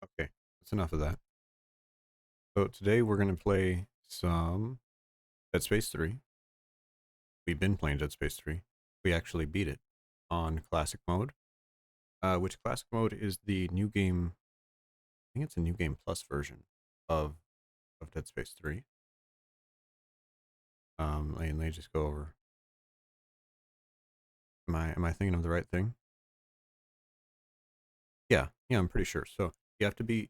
Okay, that's enough of that. So today we're gonna play some Dead Space 3. We've been playing Dead Space 3. We actually beat it on classic mode. Which classic mode is the new game? I think it's a new game plus version of Dead Space 3. Let me just go over. Am I thinking of the right thing? Yeah, I'm pretty sure. So you have to beat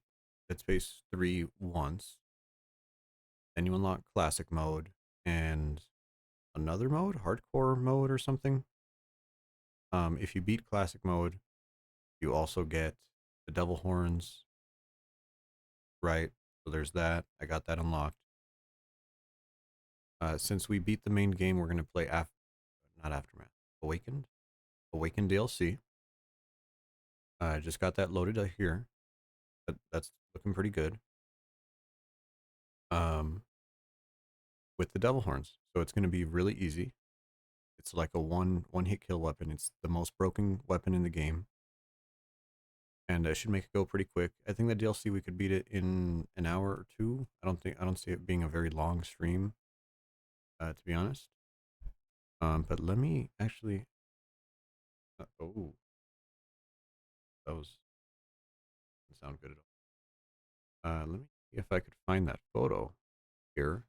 Dead Space 3 once, then you unlock classic mode and another mode, hardcore mode or something. If you beat classic mode, you also get the devil horns, right? So there's that. I got that unlocked. Since we beat the main game, we're gonna play not aftermath, awakened, awakened DLC. I just got that loaded here. That's looking pretty good. Um, with the devil horns, so it's gonna be really easy. It's like a one hit kill weapon. It's the most broken weapon in the game, and I should make it go pretty quick. I think the DLC we could beat it in an hour or two. I don't see it being a very long stream, to be honest. But let me actually. Oh, that was didn't sound good at all. Let me see if I could find that photo here,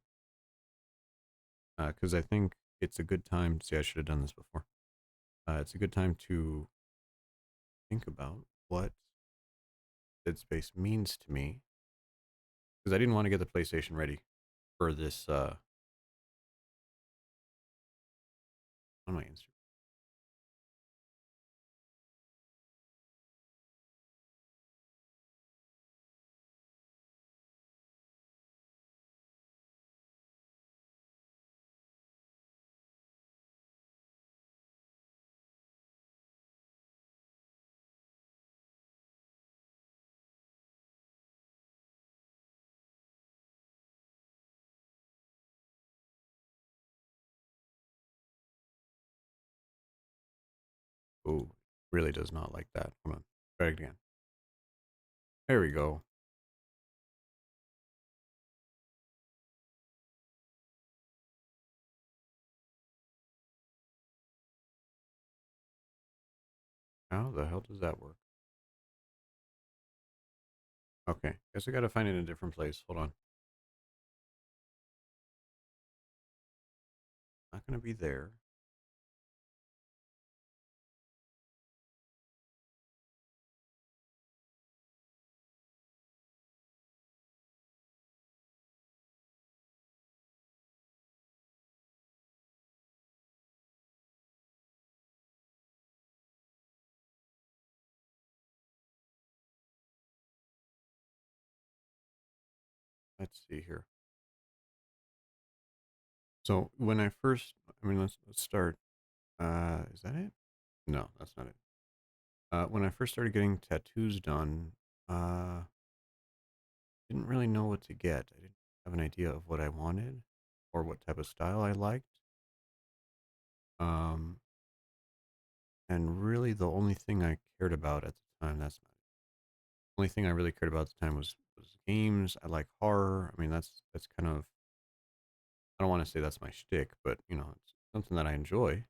because I think it's a good time. See, I should have done this before. It's a good time to think about what Dead Space means to me, because I didn't want to get the PlayStation ready for this on my Instagram. Oh, really does not like that. Hold on, try it again. There we go. How the hell does that work? Okay, guess I gotta find it in a different place. Hold on, not gonna be there. Let's see here. So when I first, I mean, let's start. Is that it? No, that's not it. When I first started getting tattoos done, uh, didn't really know what to get. I didn't have an idea of what I wanted or what type of style I liked. Um, and really, the only thing I cared about at the time, that's not it. The only thing I really cared about at the time was games. I like horror. I mean, that's kind of, I don't want to say that's my shtick, but it's something that I enjoy.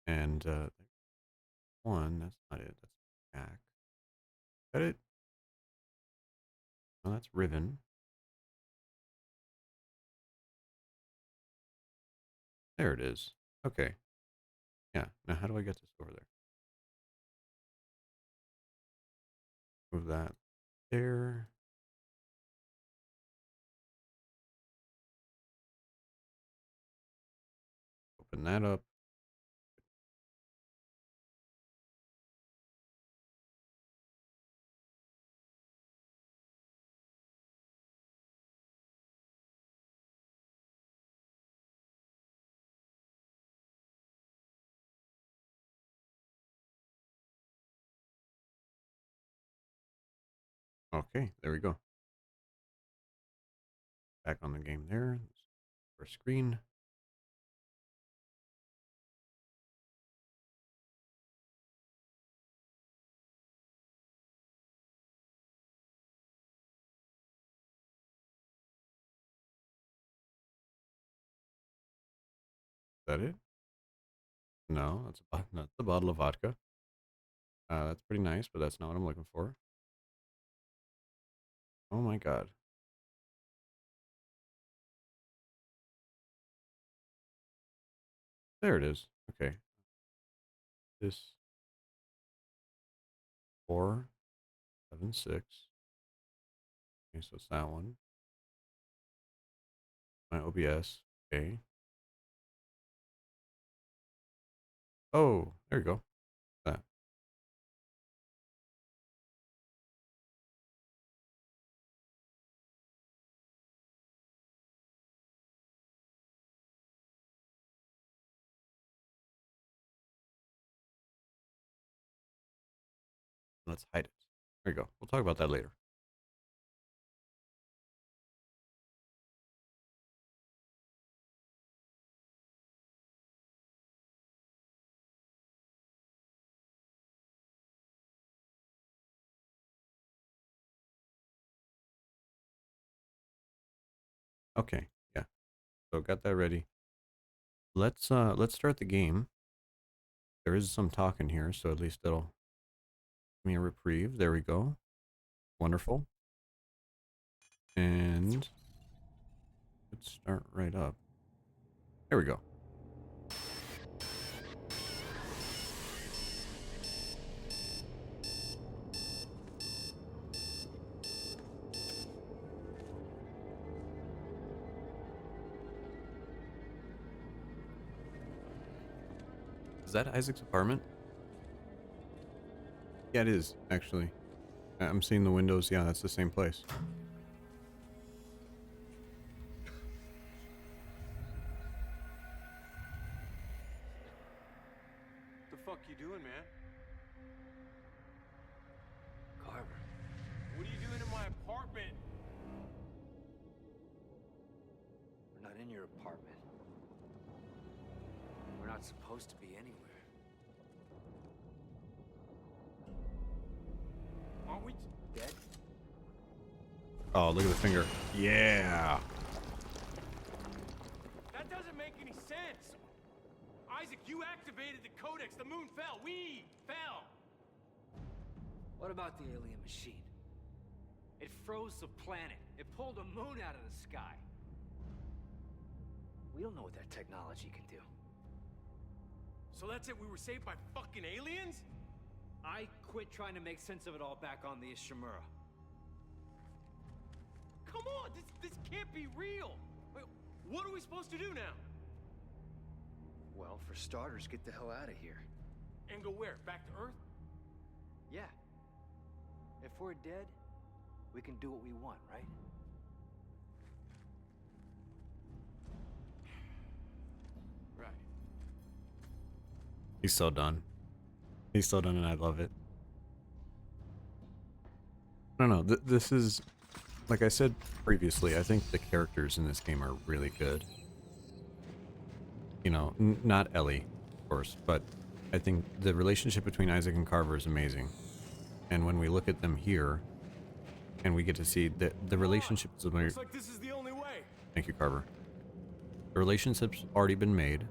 And one, that's not it. That's back. Is that it? No, that's Riven. There it is. Okay. Yeah. Now, how do I get this over there? Move that there. Open that up. Okay. There we go. Back on the game there. Our screen. that it? No, that's a bottle of vodka. That's pretty nice, but that's not what I'm looking for. Oh my god. There it is. Okay. This 476. Okay, so it's that one. My OBS. Okay. Oh, there you go. That. Let's hide it. There you go. We'll talk about that later. Okay. Yeah. So got that ready. Let's start the game. There is some talking here, so at least it'll give me a reprieve. There we go. Wonderful. And let's start right up. There we go. Is that Isaac's apartment? Yeah, it is, actually. I'm seeing the windows. Yeah, that's the same place. The fuck you doing, man? Carver. What are you doing in my apartment? We're not in your apartment. We're not supposed to be anywhere. Aren't we Dead? Oh, look at the finger. Yeah. That doesn't make any sense. Isaac, you activated the codex. The moon fell. We fell. What about the alien machine? It froze the planet. It pulled a moon out of the sky. We don't know what that technology can do. So that's it. We were saved by fucking aliens? I quit trying to make sense of it all back on the Ishimura. Come on, this can't be real. Wait, what are we supposed to do now? Well, for starters, get the hell out of here. And go where? Back to Earth? Yeah. If we're dead, we can do what we want, right? Right. He's so done. He's so done, and I love it. I don't know. This is, like I said previously, I think the characters in this game are really good. You know, not Ellie, of course, but I think the relationship between Isaac and Carver is amazing. And when we look at them here, and we get to see that the relationship is Looks like this is the only way. Thank you, Carver. The relationship's already been made,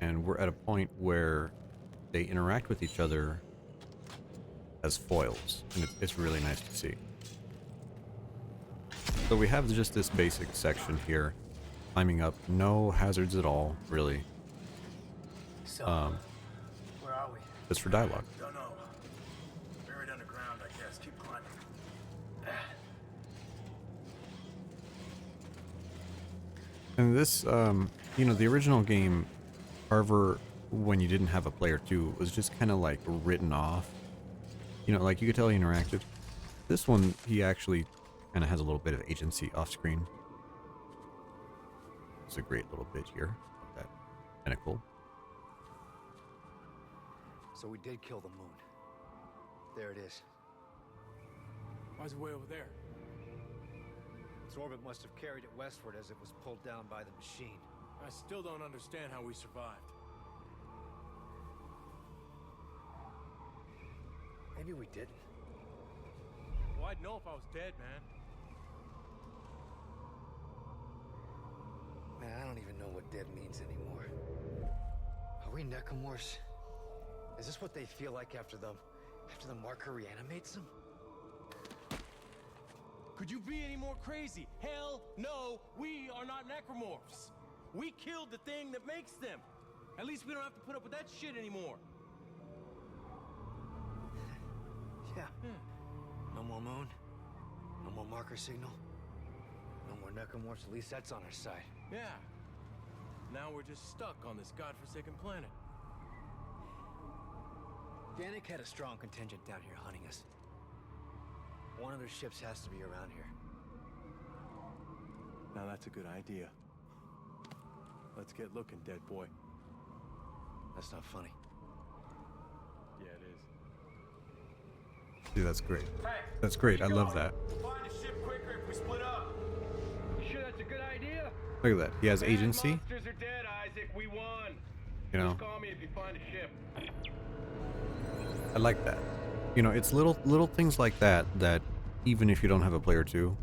and we're at a point where they interact with each other as foils, and it's really nice to see. So we have just this basic section here, climbing up, no hazards at all, really. So, where are we? Just for dialogue. Don't know. Buried underground, I guess. Keep climbing. And this, you know, the original game, Carver, when you didn't have a player too, was just kind of like written off. You know, like you could tell he interacted. This one, he actually kind of has a little bit of agency off screen. It's a great little bit here. That kind of cool. So we did kill the moon. There it is. Why is it way over there? Its orbit must have carried it westward as it was pulled down by the machine. I still don't understand how we survived. Maybe we didn't. Well, I'd know if I was dead, man. Man, I don't even know what dead means anymore. Are we necromorphs? Is this what they feel like after the marker reanimates them? Could you be any more crazy? Hell no, we are not necromorphs. We killed the thing that makes them. At least we don't have to put up with that shit anymore. Yeah. No more moon. No more marker signal. No more necromorphs. At least that's on our side. Yeah. Now we're just stuck on this godforsaken planet. Danik had a strong contingent down here hunting us. One of their ships has to be around here. Now that's a good idea. Let's get looking, dead boy. That's not funny. Yeah, it is. Dude, that's great. Hey, That's great. I love that. We'll find a ship quicker if we split up. You sure that's a good idea? Look at that. He has agency. Monsters are dead, Isaac. We won. You know, Just call me if you find a ship. I like that. You know, it's little things like that that even if you don't have a player two,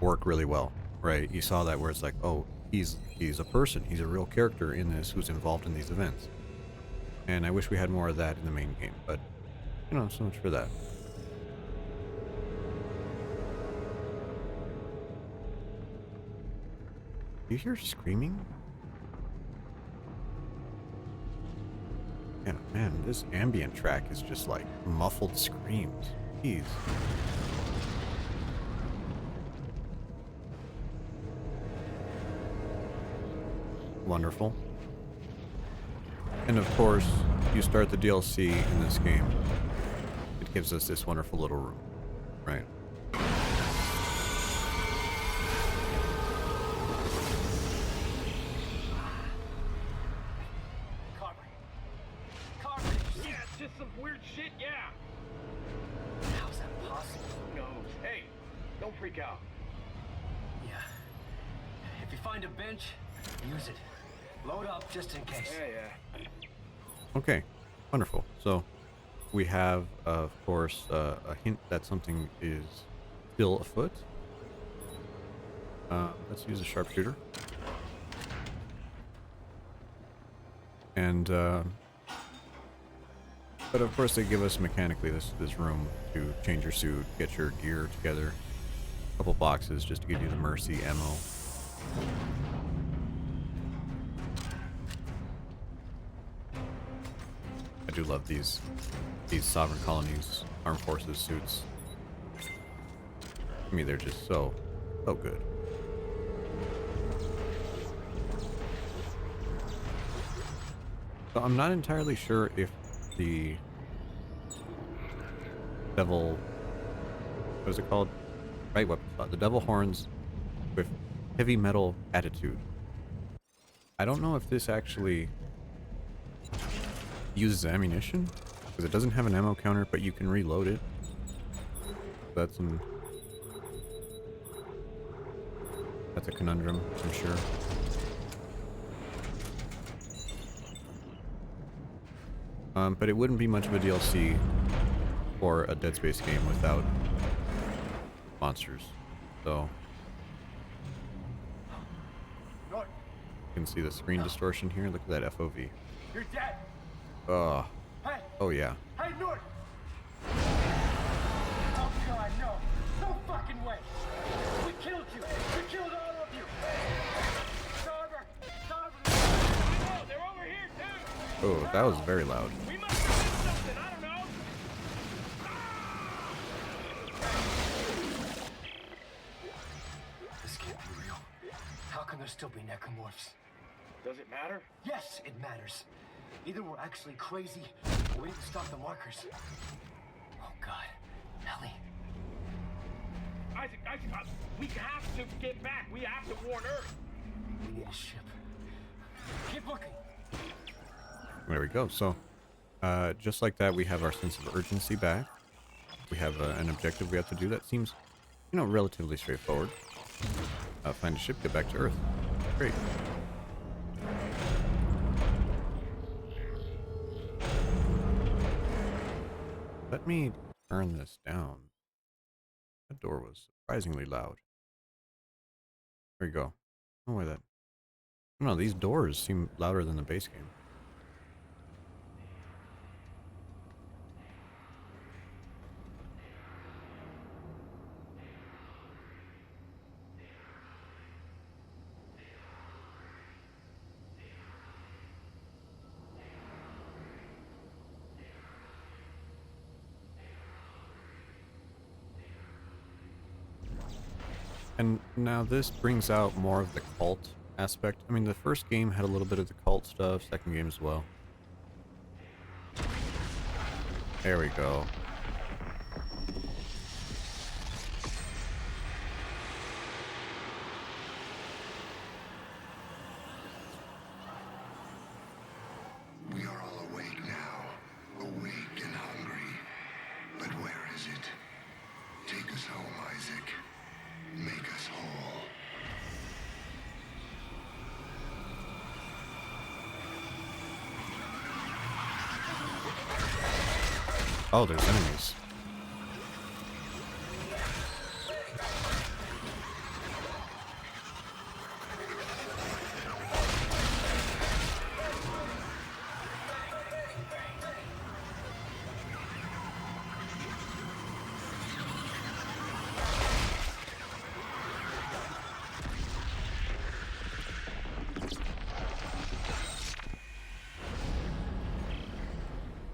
work really well, right? You saw that where it's like, oh, he's a person, he's a real character in this who's involved in these events. And I wish we had more of that in the main game, but you know, so much for that. You hear screaming? Yeah, man, this ambient track is just like muffled screams. Jeez. Wonderful. And of course, you start the DLC in this game. It gives us this wonderful little room, right? Carver! Yeah, it's just some weird shit, yeah! How's that possible? Who knows? Hey, don't freak out. Yeah. If you find a bench, use it. Load up just in case. Yeah. Okay, wonderful. So we have, of course, a hint that something is still afoot. Let's use a sharpshooter. And, but of course they give us mechanically this room to change your suit, get your gear together. A couple boxes just to give you the mercy ammo. I do love these sovereign colonies, armed forces suits. I mean, they're just so good. So I'm not entirely sure if the devil, what is it called? Right weapon slot. The devil horns with heavy metal attitude. I don't know if this actually uses ammunition, because it doesn't have an ammo counter, but you can reload it. That's a conundrum, I'm sure. But it wouldn't be much of a DLC for a Dead Space game without monsters. So Norton, you can see the screen distortion here. Look at that FOV. you're dead! Oh, Hey! oh yeah. Hey, Norton! Oh, God, no! No fucking way! We killed you! We killed all of you! Carver! Carver! Oh, they're over here, too! Oh, that was very loud. We must have missed something, I don't know! This can't be real. How can there still be necromorphs? Does it matter? Yes, it matters. Either we're actually crazy, or we need to stop the markers. Oh, God. Ellie. Isaac, we have to get back. We have to warn Earth. We need a ship. Keep looking. There we go. So, just like that, we have our sense of urgency back. We have an objective we have to do that seems, you know, relatively straightforward. Find a ship, get back to Earth. Great. Let me turn this down. That door was surprisingly loud. There you go. Oh, why that? I don't know, these doors seem louder than the base game. And now this brings out more of the cult aspect. I mean, the first game had a little bit of the cult stuff, second game as well. There we go. We are all awake now, awake and hungry. But where is it? Take us home, Isaac. Make us whole. Oh, there's enemies.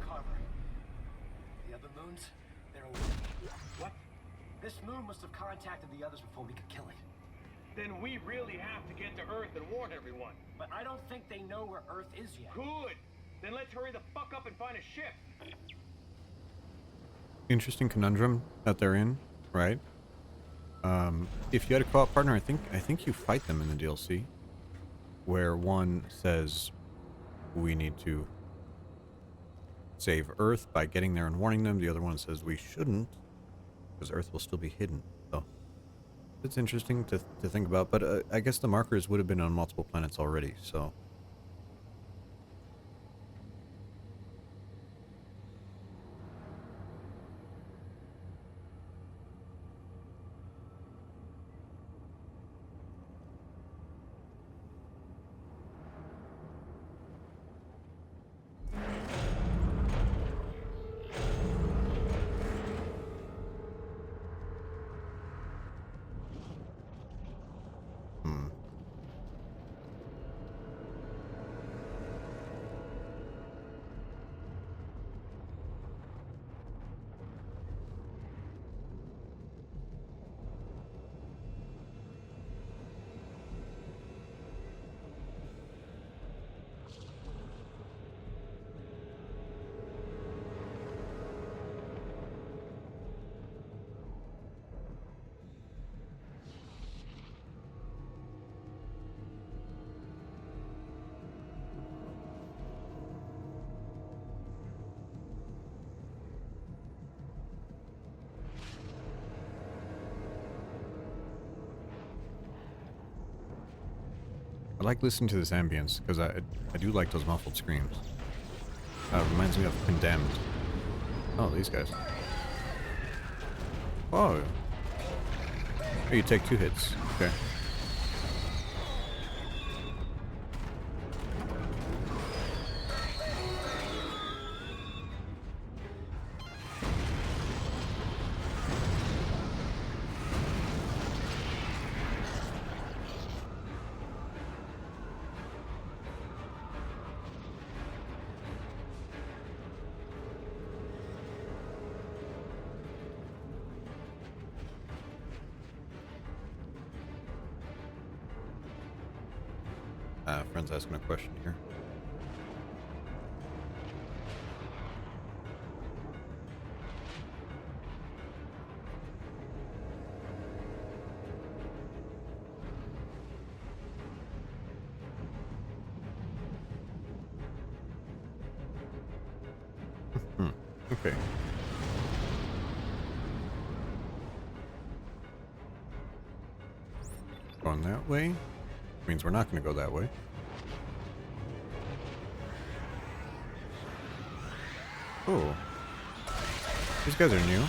Carver, the other moons, they're awake. What? This moon must have contacted the others before we could kill it. Then we really have to get to Earth and warn everyone. But I don't think they know where Earth is yet. Good. Then let's hurry the fuck up and find a ship. Interesting conundrum that they're in, right? If you had a co-op partner, I think you fight them in the DLC, where one says we need to save Earth by getting there and warning them. The other one says we shouldn't, because Earth will still be hidden. So it's interesting to think about. But I guess the markers would have been on multiple planets already. So. I like listening to this ambience because I do like those muffled screams. Reminds me of Condemned. Oh, these guys. Oh. Oh, you take 2 hits. Okay. Friend's asking a question here. Okay. Going that way means we're not going to go that way. Oh. These guys are new.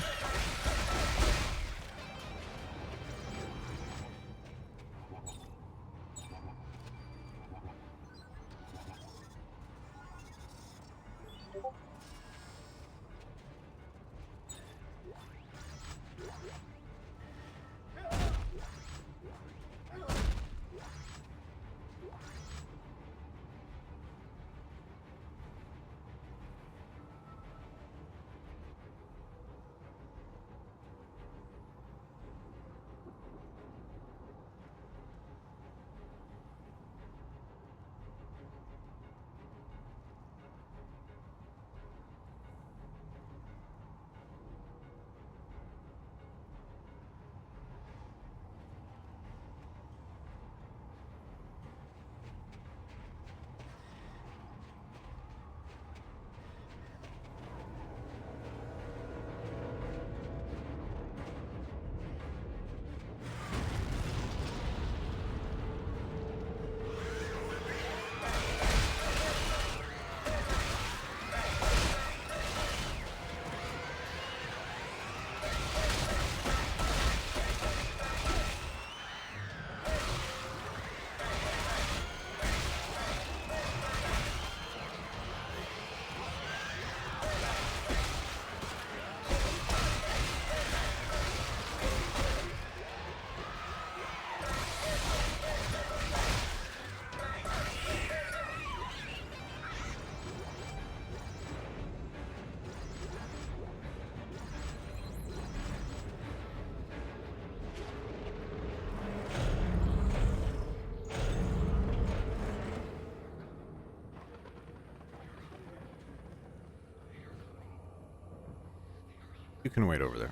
You can wait over there.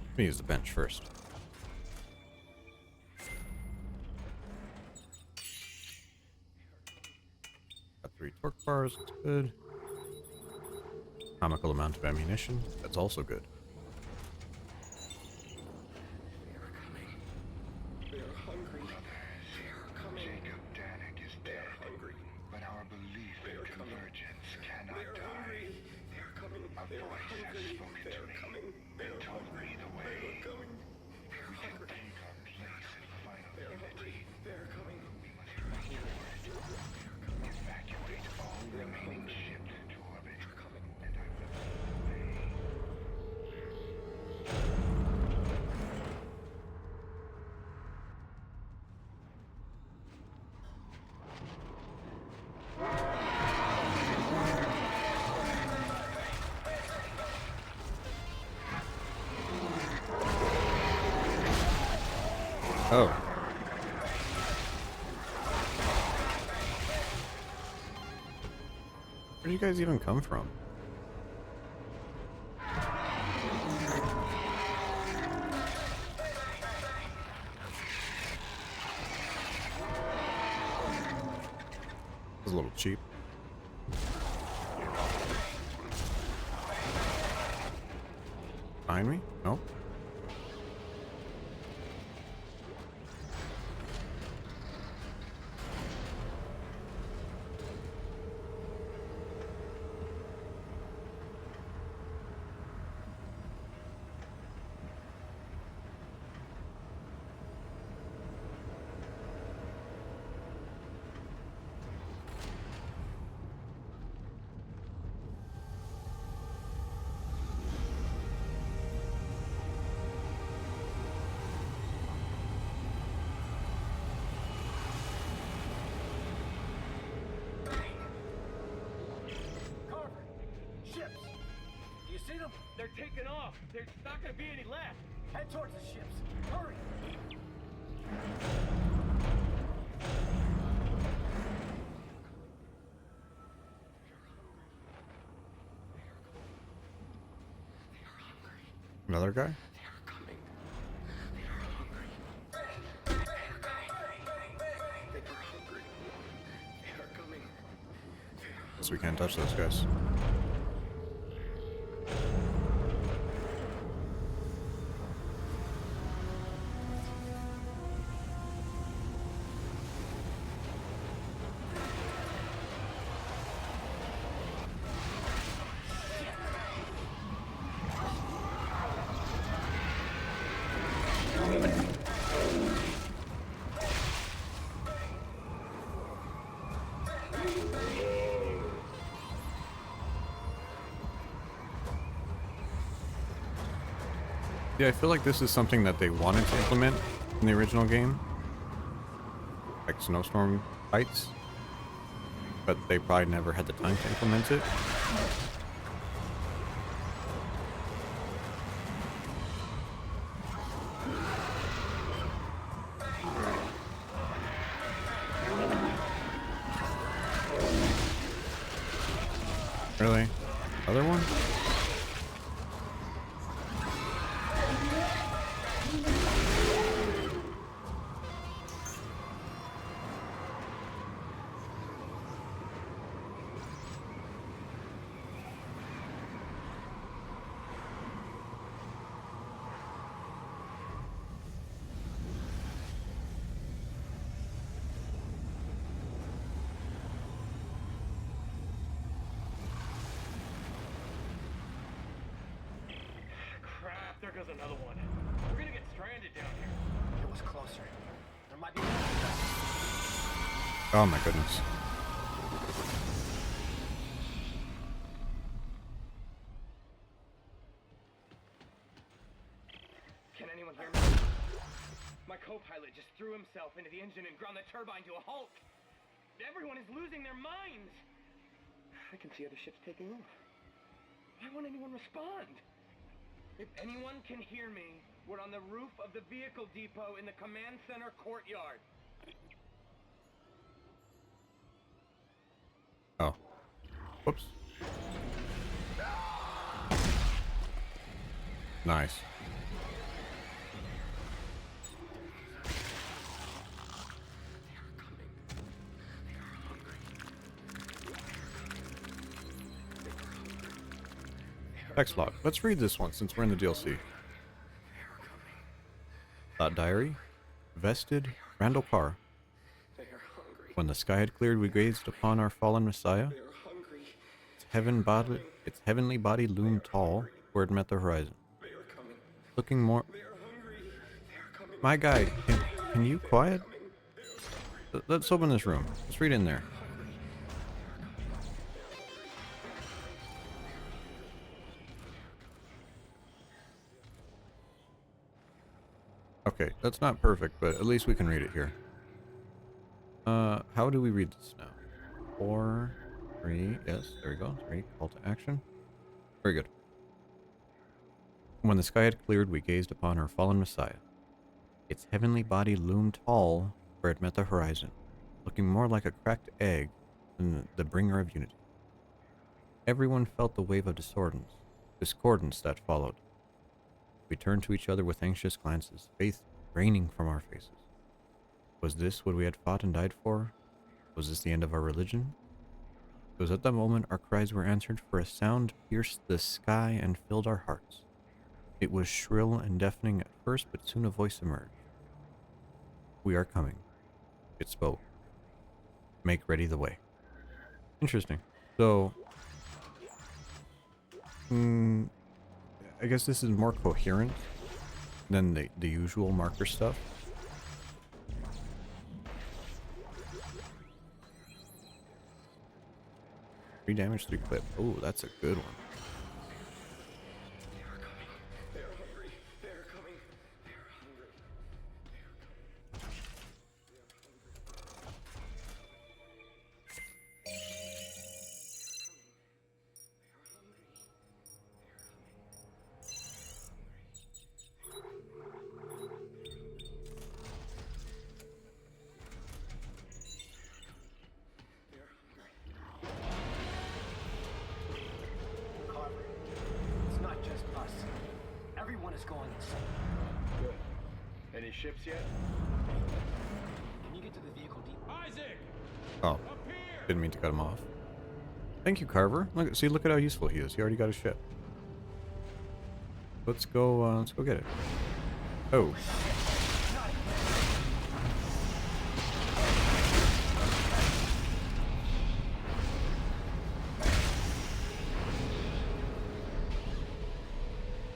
Let me use the bench first. Got 3 torque bars. That's good. Comical amount of ammunition. That's also good. Jacob Danik is dead. But our belief in convergence cannot die. A voice has spoken to me and told me the way. We shall take our place in final unity. We must rush toward it. Evacuate all remaining ships to orbit. And I will lead the way. Oh. Where do you guys even come from? It's a little cheap. Behind me? Nope. Carver! Ships! Do you see them? They're taking off. There's not gonna be any left. Head towards the ships. Hurry! Another guy? Guess we can't touch those guys. Yeah, I feel like this is something that they wanted to implement in the original game. Like snowstorm fights. But they probably never had the time to implement it. Really? Other one? Crap, there goes another one. We're gonna get stranded down here. It was closer. There might be... Oh my goodness. Can anyone hear me? My co-pilot just threw himself into the engine and ground the turbine to a halt. Everyone is losing their minds. I can see other ships taking off. Why won't anyone respond? If anyone can hear me, we're on the roof of the vehicle depot in the command center courtyard. Oh. Whoops. Nice. Text log. Let's read this one since we're in the DLC. Diary. Vested. Randall Carr. When the sky had cleared, we gazed upon our fallen Messiah. Its heavenly body loomed tall where it met the horizon. Looking more... My guy, can you quiet? Let's open this room. Let's read in there. Okay, that's not perfect, but at least we can read it here. How do we read this now? 4, 3, yes, there we go. 3, call to action. Very good. When the sky had cleared, we gazed upon our fallen Messiah. Its heavenly body loomed tall where it met the horizon, looking more like a cracked egg than the bringer of unity. Everyone felt the wave of discordance that followed. We turned to each other with anxious glances, faith raining from our faces. Was this what we had fought and died for? Was this the end of our religion? It was at that moment our cries were answered, for a sound pierced the sky and filled our hearts. It was shrill and deafening at first, but soon a voice emerged. We are coming. It spoke. Make ready the way. Interesting. So, I guess this is more coherent than the usual marker stuff. 3 damage, 3 clip. Oh, that's a good one. It's not just us. Everyone is going insane. Good. Any ships yet? Can you get to the vehicle deep? Isaac! Oh, Up here! didn't mean to cut him off. Thank you, Carver. Look at how useful he is. He already got a ship. Let's go get it. Oh.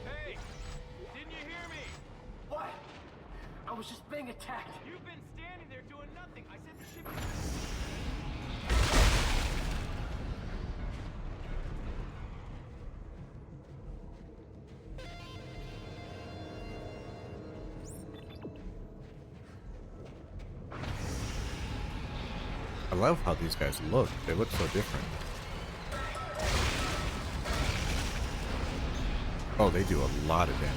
Hey! Didn't you hear me? What? I was just being attacked. You've been standing there doing nothing. I said the ship... I love how these guys look. They look so different. Oh, they do a lot of damage.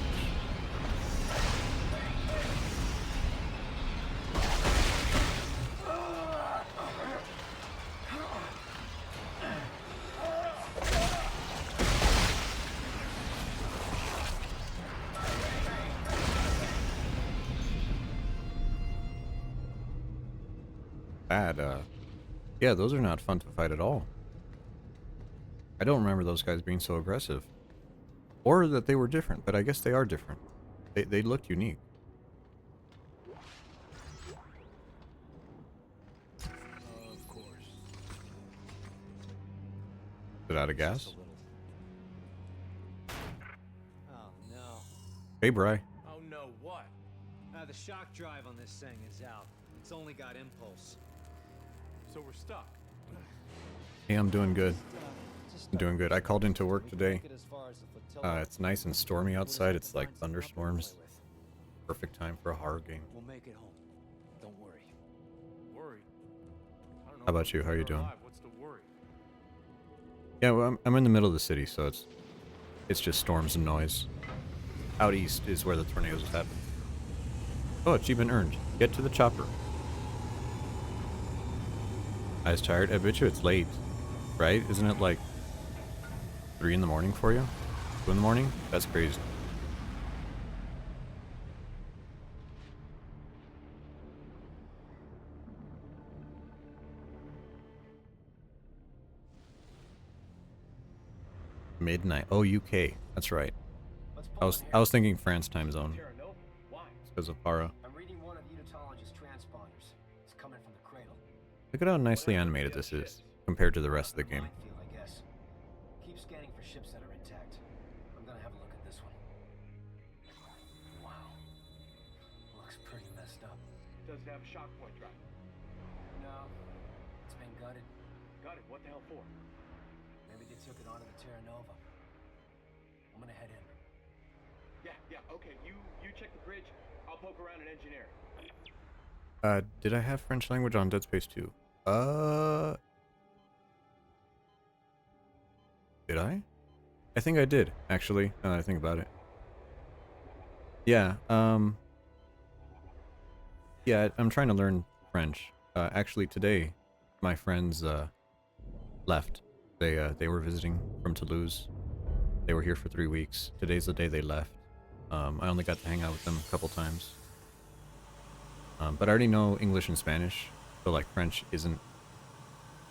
Yeah, those are not fun to fight at all. I don't remember those guys being so aggressive. Or that they were different, but I guess they are different. They looked unique. Of course. Is it out of gas? Oh no. Hey, Bri. Oh no, what? The shock drive on this thing is out. It's only got impulse. So we're stuck. Hey, I'm doing good. I'm doing good. I called into work today. It's nice and stormy outside. It's like thunderstorms. Perfect time for a horror game. We'll make it home. Don't worry. Worried. I don't know. How about you? How are you doing? Alive. What's the worry? Yeah, well, I'm in the middle of the city, so it's just storms and noise. Out east is where the tornadoes happen. Oh, achievement earned. Get to the chopper. I was tired. I bet you it's late, right? Isn't it like 3 in the morning for you? 2 in the morning? That's crazy. Midnight. Oh, UK. That's right. Let's I pull was in I here. was thinking France time zone Terra Nova? Why? because of Para. I'm reading one of Unitologist's transponders. It's coming from the cradle. Look at how nicely animated this is compared to the rest of the game. Minefield, I guess. Keep scanning for ships that are intact. I'm gonna have a look at this one. Wow. Looks pretty messed up. Does it have a shock point drive? No. It's been gutted. Got it. What the hell for? Maybe they took it onto the Terra Nova. I'm gonna head in. Yeah, okay. You check the bridge. I'll poke around and engineer. Did I have French language on Dead Space 2? Did I? I think I did, actually, now that I think about it. Yeah, yeah, I'm trying to learn French. Actually today, my friends, left. They were visiting from Toulouse. They were here for 3 weeks. Today's the day they left. I only got to hang out with them a couple times. But I already know English and Spanish, so like French isn't.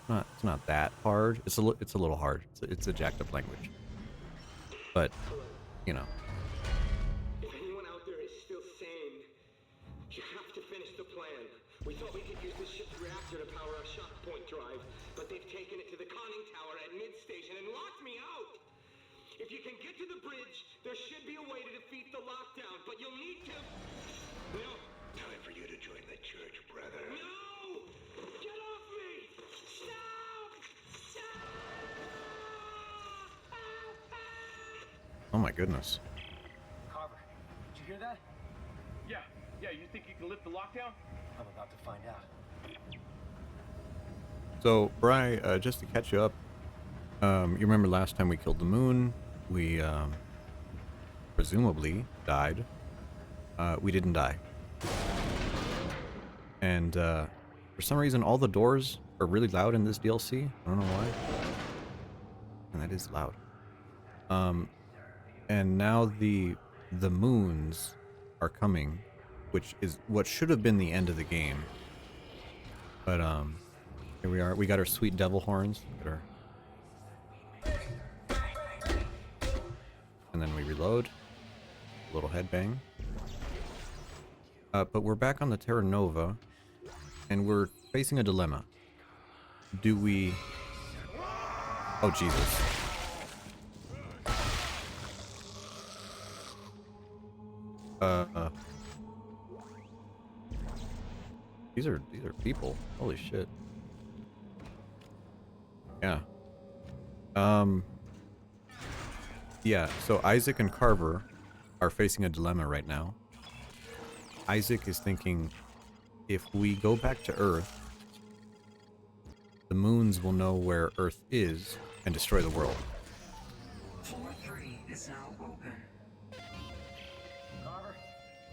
It's not that hard. It's a little hard. It's a jacked up language. But, you know. If anyone out there is still sane, you have to finish the plan. We thought we could use the ship's reactor to power our shock point drive, but they've taken it to the conning tower at mid-station and locked me out. If you can get to the bridge, there should be a way to defeat the lockdown, but you'll need to... No. Time for you to join the church, brother. No! Get off me! Stop! Stop! Oh my goodness. Carver, did you hear that? Yeah, you think you can lift the lockdown? I'm about to find out. So, Bri, just to catch you up, you remember last time we killed the moon? We, presumably died. We didn't die. And, for some reason, all the doors are really loud in this DLC. I don't know why. And that is loud. And now the moons are coming, which is what should have been the end of the game. But, here we are. We got our sweet devil horns. Look at our... And then we reload. A little headbang. But we're back on the Terra Nova, and we're facing a dilemma. Do we... Oh, Jesus. These are people. Holy shit. Yeah. Yeah, so Isaac and Carver are facing a dilemma right now. Isaac is thinking, if we go back to Earth, the moons will know where Earth is and destroy the world. Floor 3 is now open. Carver,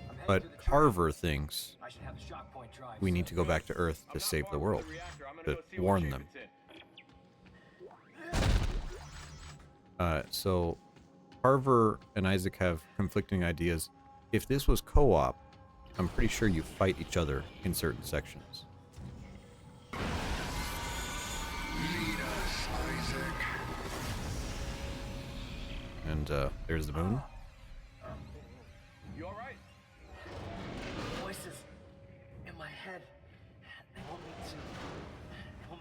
I'm heading But to the church. Carver thinks I should have the shock point drive. we need to go back to Earth to save the world, to warn them. So Carver and Isaac have conflicting ideas. If this was co-op, I'm pretty sure you fight each other in certain sections. Lead us, Isaac. And there's the moon. You alright? Voices in my head. They want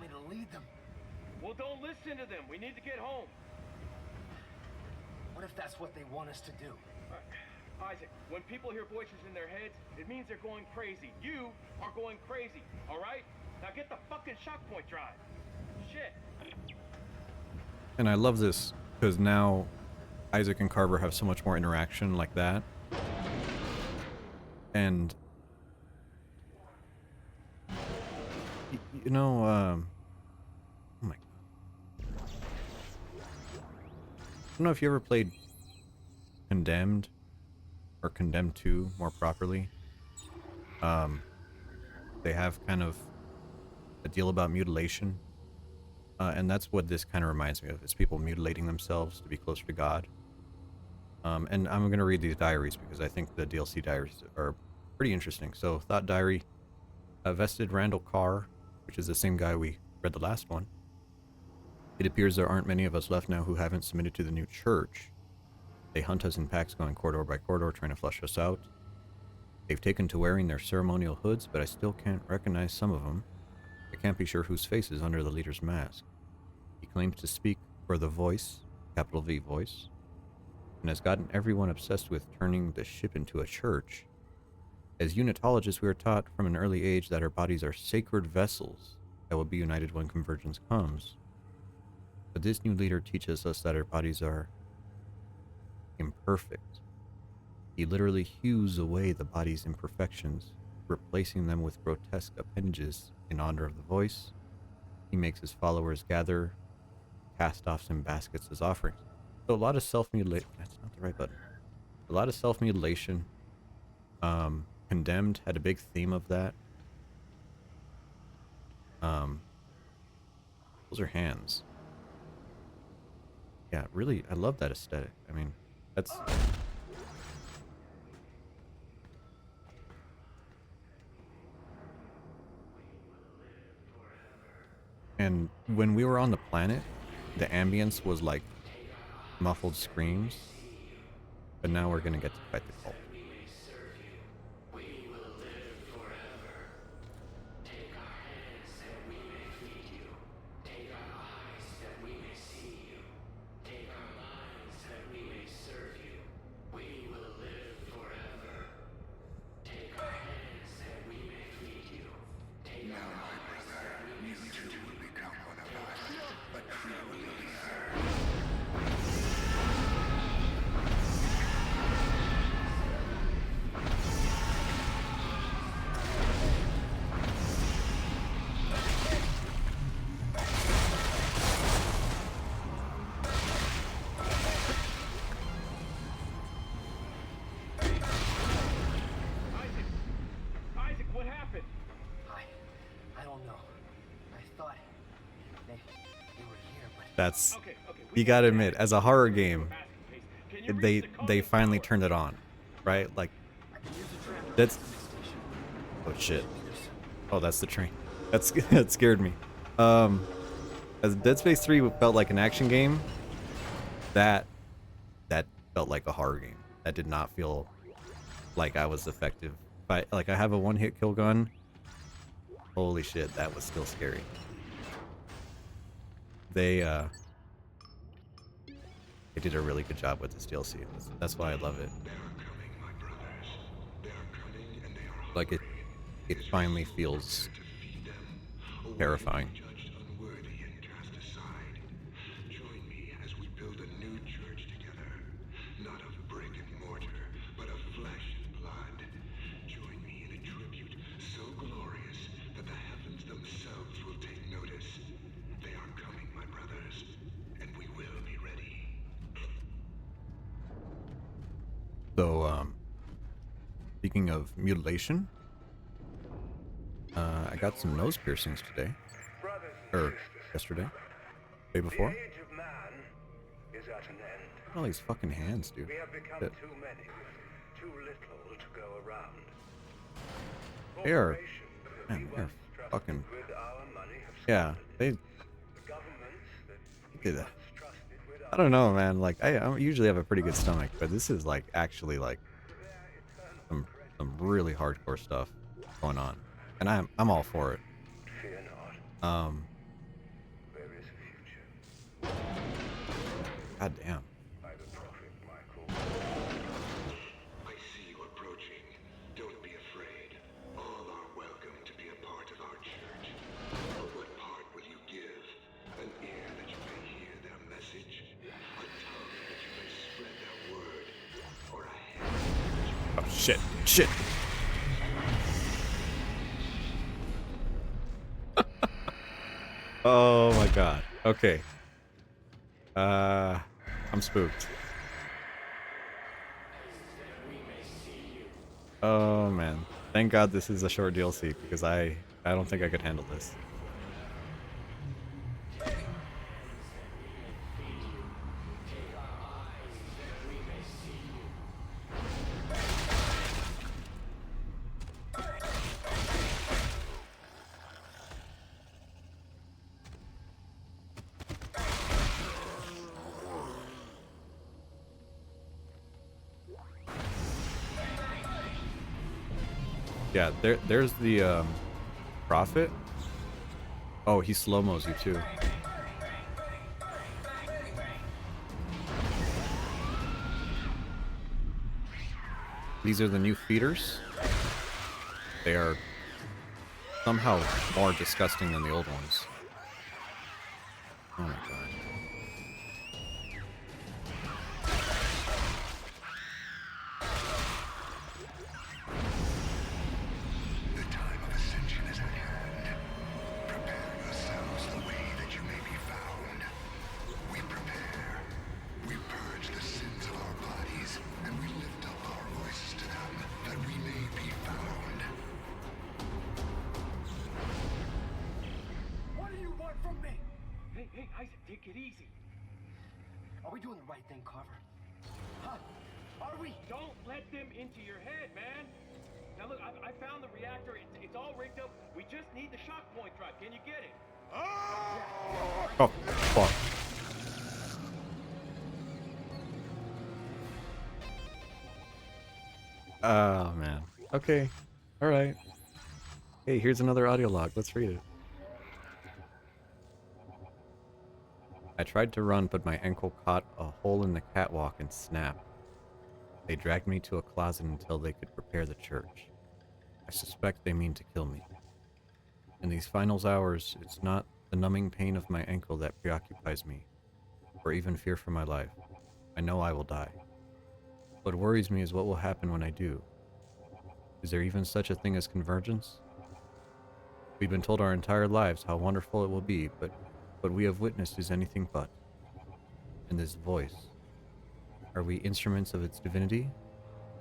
me to lead them. Well, don't listen to them. We need to get home. What if that's what they want us to do? Isaac, when people hear voices in their heads, it means they're going crazy. You are going crazy, alright? Now get the fucking shock point drive. Shit. And I love this because now Isaac and Carver have so much more interaction like that. And you know, oh my god. I don't know if you ever played Condemned or Condemned 2 more properly. They have kind of a deal about mutilation. And that's what this kind of reminds me of. It's people mutilating themselves to be closer to God. And I'm going to read these diaries because I think the DLC diaries are pretty interesting. So, Thought Diary, vested Randall Carr, which is the same guy we read the last one. It appears there aren't many of us left now who haven't submitted to the new church. They hunt us in packs going corridor by corridor trying to flush us out. They've taken to wearing their ceremonial hoods, but I still can't recognize some of them. I can't be sure whose face is under the leader's mask. He claims to speak for the voice, capital V voice, and has gotten everyone obsessed with turning the ship into a church. As unitologists, we are taught from an early age that our bodies are sacred vessels that will be united when convergence comes. But this new leader teaches us that our bodies are imperfect. He literally hews away the body's imperfections, replacing them with grotesque appendages in honor of the voice. He makes his followers gather cast-offs in baskets as offerings. So a lot of self-mutilation. That's not the right button. A lot of self-mutilation. Condemned had a big theme of that. Those are hands. Yeah, really, I love that aesthetic. I mean, that's... And when we were on the planet, the ambience was like muffled screams. But now we're gonna get to fight the cult. That's, you gotta admit, as a horror game, they finally turned it on, right? Like, that's, oh shit, oh that's the train. That scared me. As Dead Space 3 felt like an action game, that felt like a horror game. That did not feel like I was effective. I have a one-hit kill gun. Holy shit, that was still scary. They did a really good job with this DLC. That's why I love it. Like it finally feels terrifying. So, speaking of mutilation, I got some nose piercings today. Or yesterday. Day before. All these fucking hands, dude. We have become Shit. too many with too little to go around. They are, man, they're fucking, yeah, they did that. I don't know, man. Like, I usually have a pretty good stomach, but this is like actually like some really hardcore stuff going on, and I'm all for it. God damn. I see you approaching. Don't be afraid. All are welcome to be a part of our church. But what part will you give? An ear that you may hear their message? A tongue that you may spread their word? Or a hand that you may... Oh shit, shit. Oh my god. Okay. I'm spooked. Oh man. Thank God this is a short DLC because I don't think I could handle this. Yeah, there's the Prophet. Oh, he slow-mos you too. These are the new feeders. They are somehow more disgusting than the old ones. Oh my god. The time of ascension is at hand. Prepare yourselves the way that you may be found. We prepare. We purge the sins of our bodies, and we lift up our voices to them, that we may be found. What do you want from me? Hey, Isaac, take it easy. Are we doing the right thing, Carver? Huh? Are we? Don't let them into your head, man. Now look, I found the reactor. It's all rigged up. We just need the shock point drive. Can you get it? Oh, fuck. Oh, man. Okay. Alright. Hey, here's another audio log. Let's read it. I tried to run, but my ankle caught a hole in the catwalk and snapped. They dragged me to a closet until they could prepare the church. I suspect they mean to kill me. In these final hours, it's not the numbing pain of my ankle that preoccupies me, or even fear for my life. I know I will die. What worries me is what will happen when I do. Is there even such a thing as convergence? We've been told our entire lives how wonderful it will be, but what we have witnessed is anything but. And this voice, are we instruments of its divinity,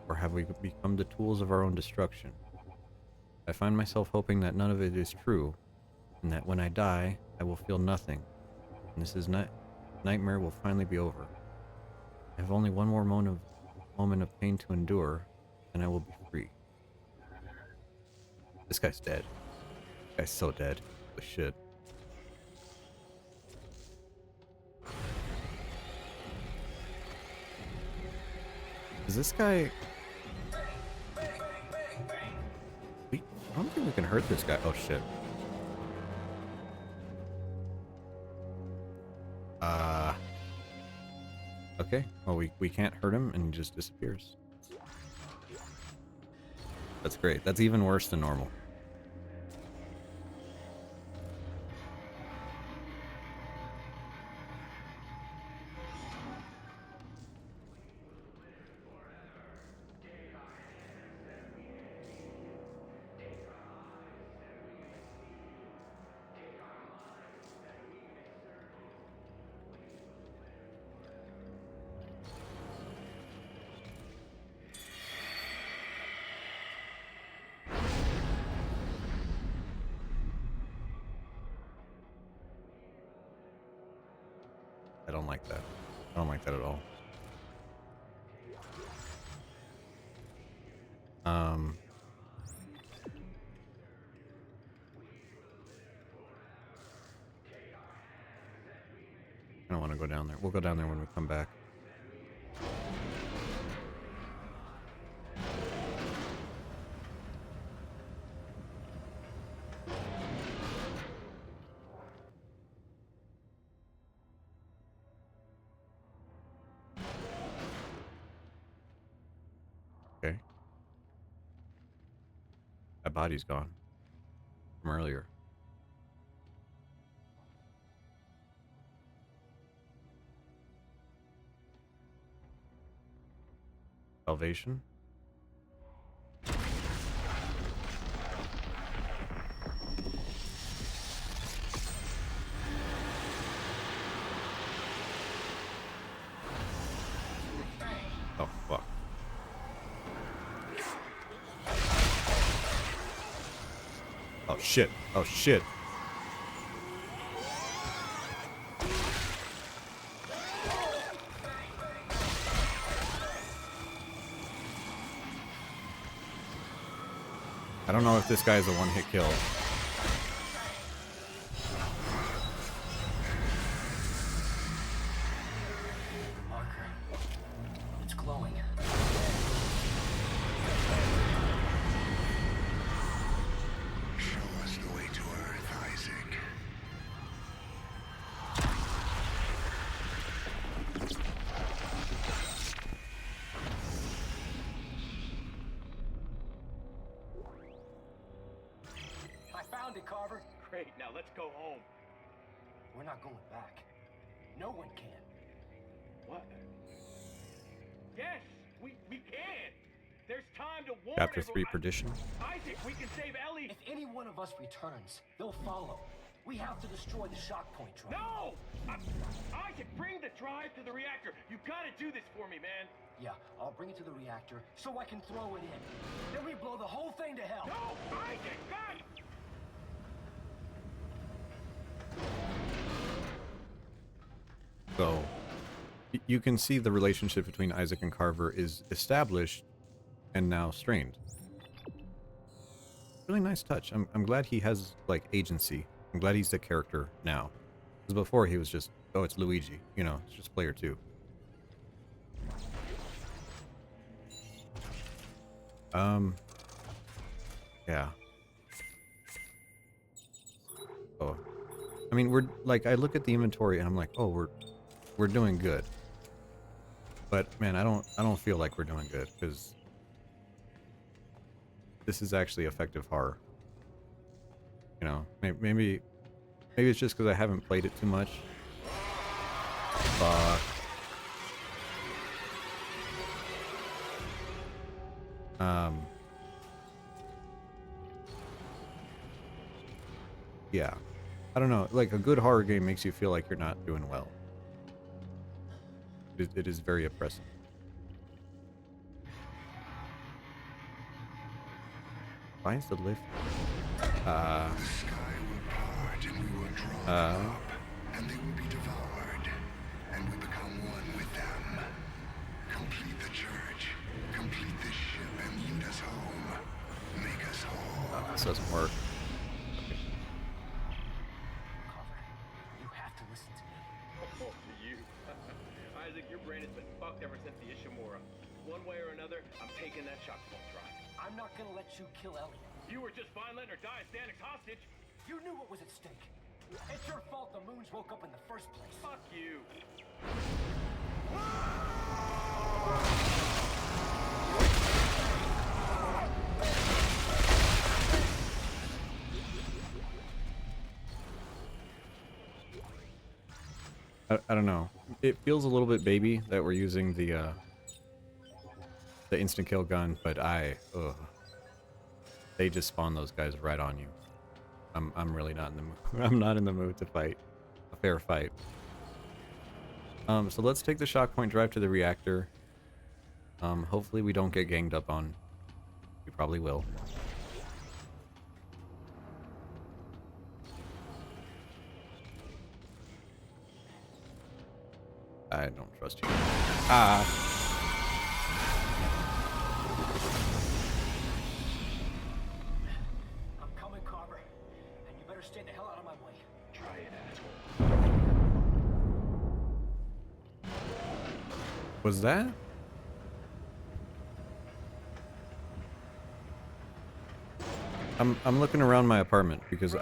or have we become the tools of our own destruction? I find myself hoping that none of it is true, and that when I die, I will feel nothing, and nightmare will finally be over. I have only one more moment of pain to endure, and I will be free. This guy's dead. This guy's so dead. Holy shit. Is this guy... I don't think we can hurt this guy. Oh shit. Okay. Well, we can't hurt him and he just disappears. That's great. That's even worse than normal. I don't like that. I don't like that at all. I don't want to go down there. We'll go down there when we come back. Okay. That body's gone from earlier. Salvation? Oh, fuck. Oh, shit. Oh, shit. I don't know if this guy is a one-hit kill. Marker. It's glowing. Carver? Great, now let's go home. We're not going back. No one can. What? Yes, we can. There's time to warn Chapter 3 everyone. Perdition. Isaac, we can save Ellie. If any one of us returns, they'll follow. We have to destroy the shock point drive. No! Isaac, bring the drive to the reactor. You gotta do this for me, man. Yeah, I'll bring it to the reactor so I can throw it in. Then we blow the whole thing to hell. No, Isaac, God! So you can see the relationship between Isaac and Carver is established and now strained. Really nice touch. I'm glad he has like agency. I'm glad he's the character now. Because before he was just, oh, it's Luigi. You know, it's just player 2. Yeah. Oh. I mean, we're like, I look at the inventory and I'm like, oh, we're doing good. But man, I don't feel like we're doing good because this is actually effective horror. You know, maybe it's just because I haven't played it too much. Fuck. Yeah. I don't know. Like, a good horror game makes you feel like you're not doing well. It is very oppressive. Why is the lift? The sky will part and we will draw them up, and they will be devoured, and we become one with them. Complete the church, complete this ship, and lead us home. Make us whole. This doesn't work. Carver, you have to listen to me. Oh, to you. Isaac, your brain has been fucked ever since the Ishimura. One way or another, I'm taking that shock point drive. I'm not gonna let you kill Ellie. You were just fine letting her die as Danik's hostage. You knew what was at stake. It's your fault the moons woke up in the first place. Fuck you. I don't know. It feels a little bit baby that we're using the instant kill gun, but ugh. They just spawn those guys right on you. I'm really not in the mood. I'm not in the mood to fight a fair fight. So let's take the shock point drive to the reactor. Hopefully we don't get ganged up on. We probably will. I don't trust you. I'm coming, Carver. And you better stay the hell out of my way. Try it, asshole. Was that? I'm looking around my apartment because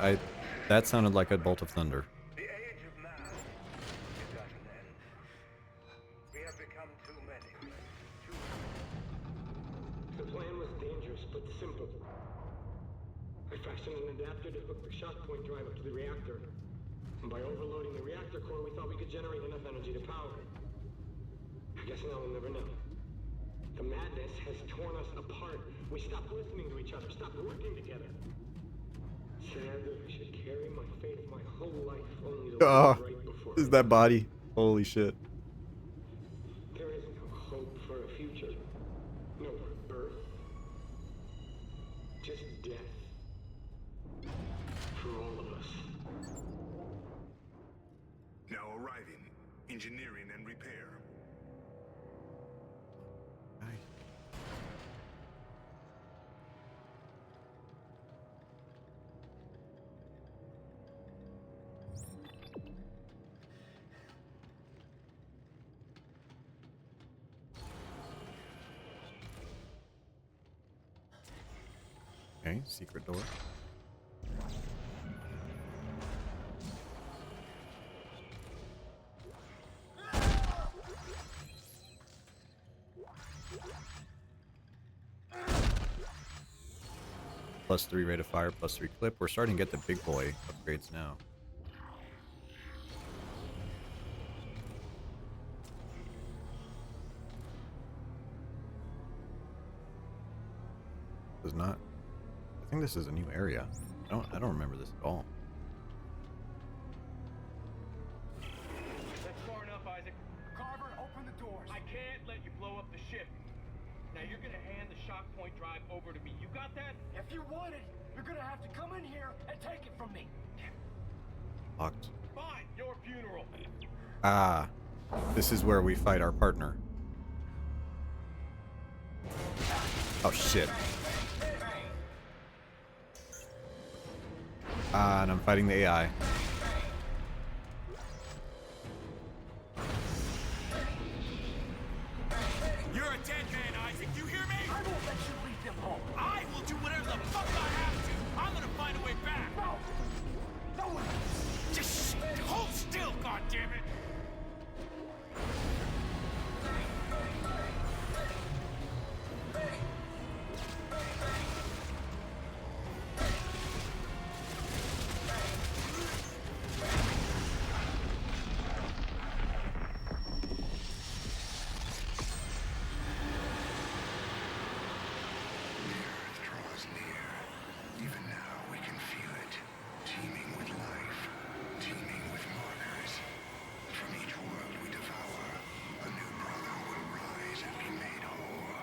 that sounded like a bolt of thunder. The age of man is at an end. We have become too many. The plan was dangerous, but simple. I fashioned an adapter to hook the shock point drive up to the reactor. And by overloading the reactor core, we thought we could generate enough energy to power it. I guess now we'll never know. The madness has torn us apart. We stopped listening to each other, stopped working together. Sad that I should carry my fate of my whole life only to leave right before. Is that body? Holy shit. There is no hope for a future. No birth. Just death. For all of us. Now arriving, engineering and repair. Okay, secret door. +3 rate of fire, +3 clip. We're starting to get the big boy upgrades now. Does not. I think this is a new area. I don't remember this at all. That's far enough, Isaac. Carver, open the doors. I can't let you blow up the ship. Now you're gonna hand the shock point drive over to me. You got that? If you want it, you're gonna have to come in here and take it from me. Locked. Fine, your funeral. Ah, this is where we fight our partner. Oh shit. Ah, and I'm fighting the AI. You're a dead man, Isaac. You hear me? I won't let you lead them home. I will do whatever the fuck I have to. I'm gonna find a way back. No! No one! Just hold still, goddammit! The Earth draws near. Even now we can feel it, teeming with life, teeming with markers. From each world we devour, a new brother will rise and be made whole.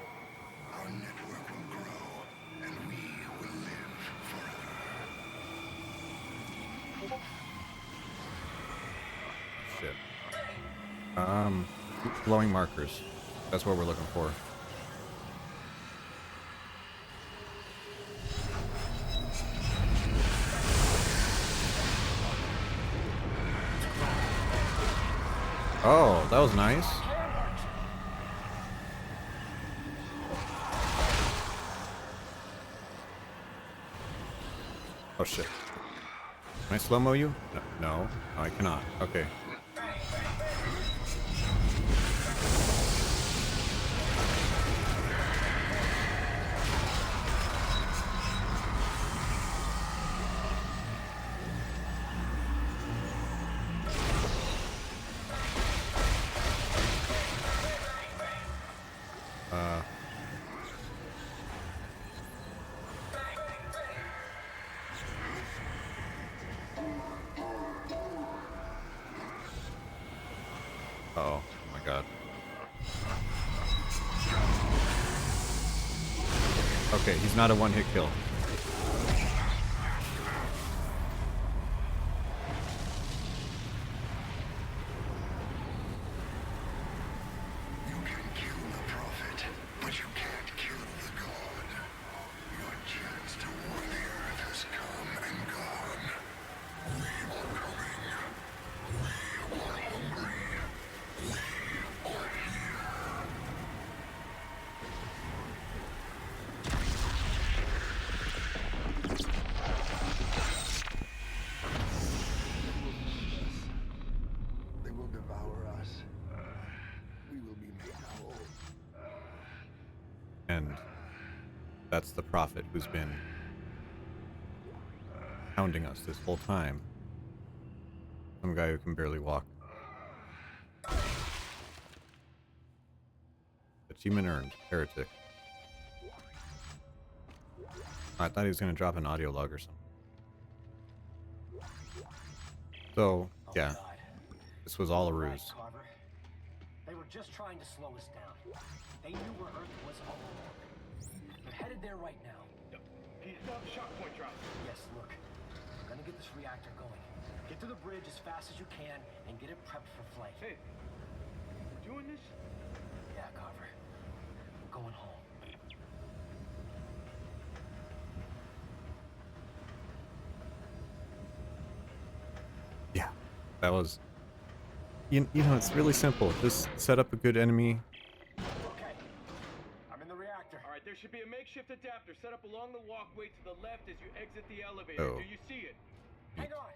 Our network will grow, and we will live forever. Shit. Glowing markers. That's what we're looking for. Oh, that was nice. Oh shit. Can I slow-mo you? No, I cannot. Okay. Oh my god. Okay, he's not a one-hit kill. You can kill the prophet, but you can't kill the god. Your chance to war the earth has come and gone. We are coming. We are hungry. We are here. They will devour us. We will be made whole. And that's the prophet who's been hounding us this whole time. Some guy who can barely walk. Achievement earned. Heretic. I thought he was going to drop an audio log or something. So, yeah. God. This was all a Right, ruse. Carver. They were just trying to slow us down. They knew where Earth was all along. They're headed there right now. He's got the shock point drive. Yes, look. We're gonna get this reactor going. Get to the bridge as fast as you can and get it prepped for flight. Hey, we're doing this? Yeah, Carver. We're going home. Yeah. That was... You know, it's really simple. Just set up a good enemy. Okay. I'm in the reactor. All right, there should be a makeshift adapter set up along the walkway to the left as you exit the elevator. Oh. Do you see it? Hang on.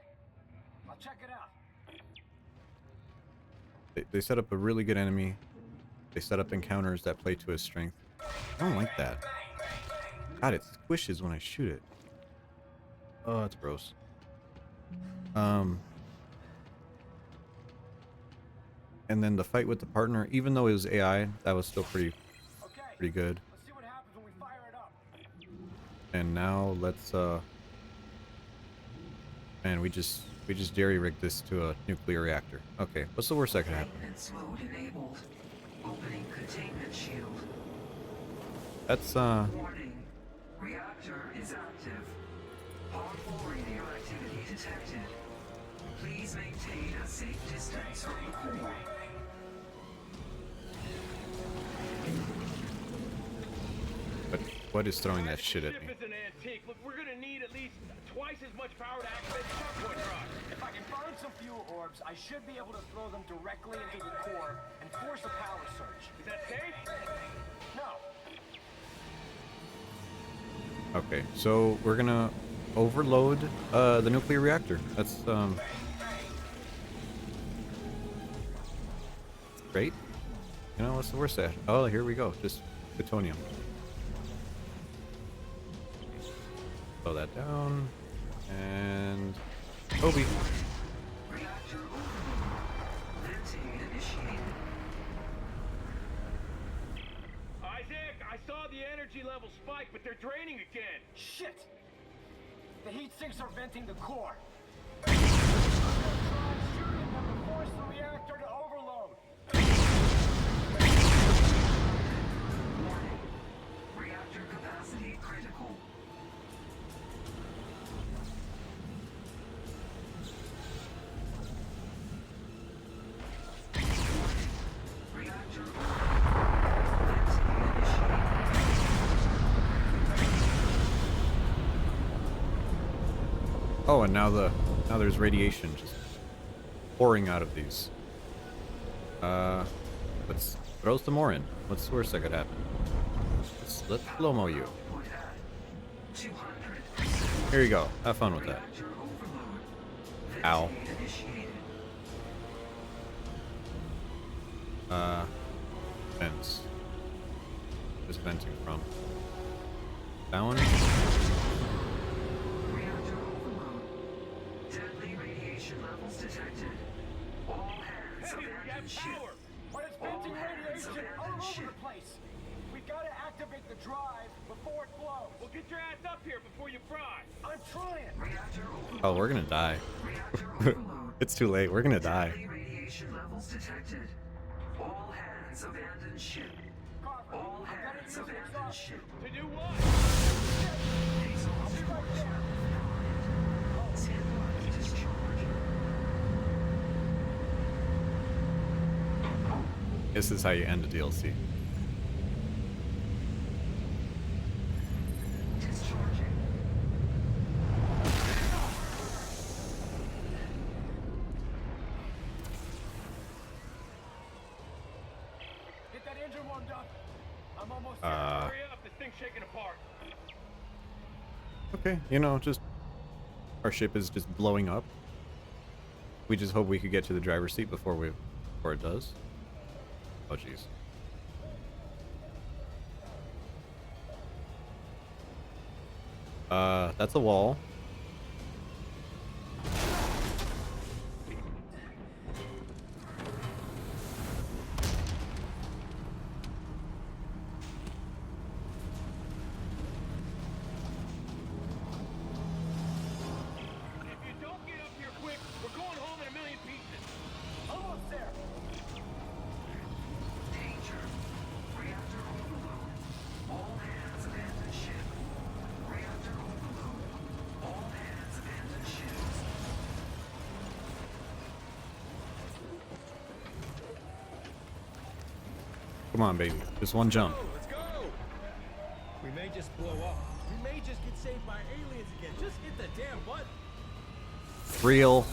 I'll check it out. They set up a really good enemy. They set up encounters that play to his strength. I don't like that. God, it squishes when I shoot it. Oh, that's gross. Um, and then the fight with the partner, even though it was AI, that was still Okay, pretty good. let's see what happens when we fire it up. And now let's man, we just jerry-rigged this to a nuclear reactor. Okay, what's the worst that could happen? Maintenance mode enabled. Opening containment shield. That's Warning. Reactor is active. Harmful radioactivity detected. Please maintain a safe distance from the core. what is throwing that shit at Ship me? is an antique. Look, we're gonna need at least twice as much power to activate the shock point drive. If I can find some fuel orbs, I should be able to throw them directly into the core and force a power surge. Is that safe? No. Okay, so we're gonna overload the nuclear reactor. That's great. You know, what's the worst that? Oh, here we go. Just plutonium. Slow that down. And Kobe. Reactor overload. Venting initiated. Isaac, I saw the energy level spike, but they're draining again. Shit! The heat sinks are venting the core. I'm gonna try shooting them to force the reactor to overload. Warning. Reactor capacity critical. Reactor overload. Venting initiated. Oh, and now there's radiation just pouring out of these. Let's throw some more in. What's the worst that could happen? Let's slow-mo you. Output at 200%. Here you go. Have fun with that. Reactor overload. Ow. Venting initiated. Vents. Just venting from. That one? Reactor overload. Deadly radiation levels detected. All hands Hey, we got abandon ship. power. But it's All venting hands radiation all abandon over ship. the place. We gotta activate the drive before it blows. Well, get your ass up here before you fry. I'm trying. Reactor overload. Oh, we're gonna die. Reactor overload. It's too late. We're gonna die. Deadly radiation levels detected. All hands abandon ship. Carver, All I gotta hands use the abandon exhaust. ship. To do what? Exhaust I'll be right doors there. notified. Stand by discharge. This is how you end a DLC. Discharging. Get that engine warmed up. I'm almost there. Hurry up, this thing's shaking apart. Okay, you know, just our ship is just blowing up. We just hope we could get to the driver's seat before it does. Oh jeez. That's a wall. If you don't get up here quick, we're going home in a million pieces. Almost there. Danger. Reactor overload. All hands abandon ship. Reactor overload. All hands abandon ship. Come on, baby. Just one jump. Let's go! We may just blow up. We may just get saved by aliens again. Just hit the damn button. Real.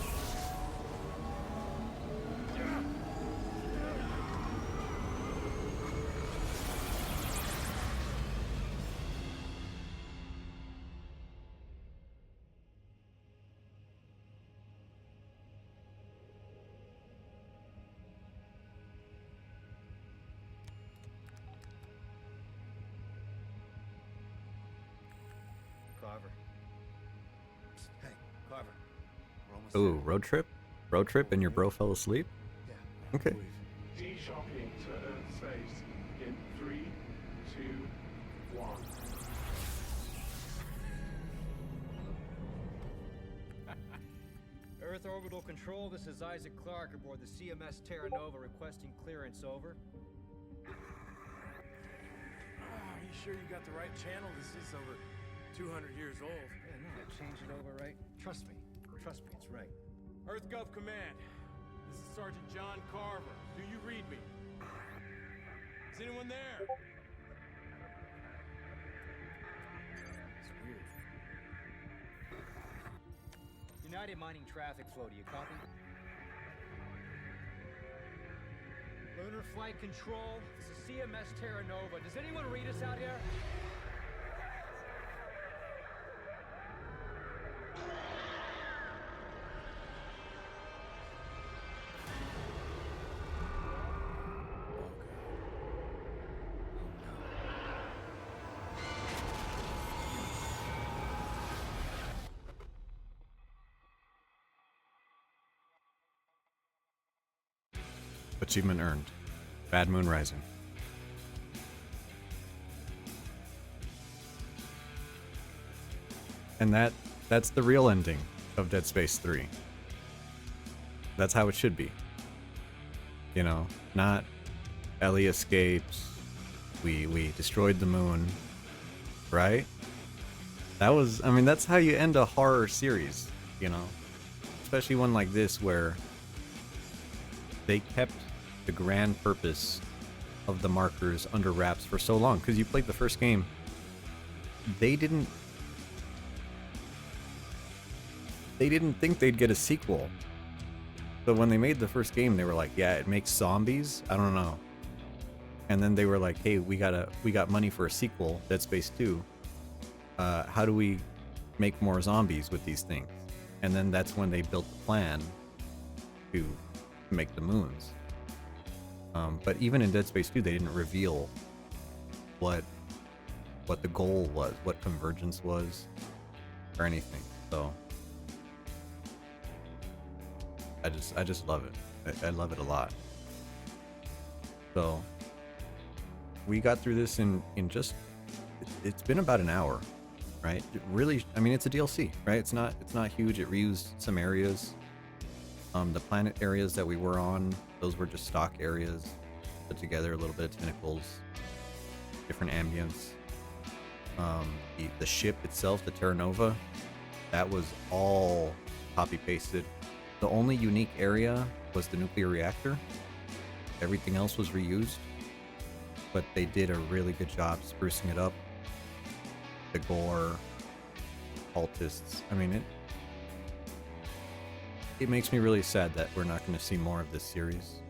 Carver. Ooh, road trip? Road trip and your bro fell asleep? Okay. D-shocking to Earth space in 3, 2, 1. Earth Orbital Control, this is Isaac Clarke aboard the CMS Terra Nova requesting clearance, over. Are you sure you got the right channel? This is over 200 years old. Yeah, no, I changed it over, right? Trust me, it's right. EarthGov Command. This is Sergeant John Carver. Do you read me? Is anyone there? It's weird. United Mining Traffic Flow, do you copy? Lunar Flight Control, this is CMS Terra Nova. Does anyone read us out here? Achievement earned. Bad Moon Rising. And that's the real ending of Dead Space 3. That's how it should be. You know, not Ellie escapes, we destroyed the moon, right? I mean, that's how you end a horror series, you know? Especially one like this where they kept the grand purpose of the markers under wraps for so long. Because you played the first game, they didn't think they'd get a sequel. But when they made the first game, they were like, yeah, it makes zombies? I don't know. And then they were like, hey, we got money for a sequel, Dead Space 2. How do we make more zombies with these things? And then that's when they built the plan to make the moons. But even in Dead Space 2, they didn't reveal what the goal was, what convergence was, or anything. So I just love it. I love it a lot. So we got through this in just, it's been about an hour, right? It really, I mean, it's a DLC, right? It's not huge. It reused some areas. The planet areas that we were on, those were just stock areas put together, a little bit of tentacles, different ambience. The ship itself, the Terra Nova, that was all copy pasted. The only unique area was the nuclear reactor. Everything else was reused, but they did a really good job sprucing it up. The gore, cultists. I mean, it makes me really sad that we're not going to see more of this series,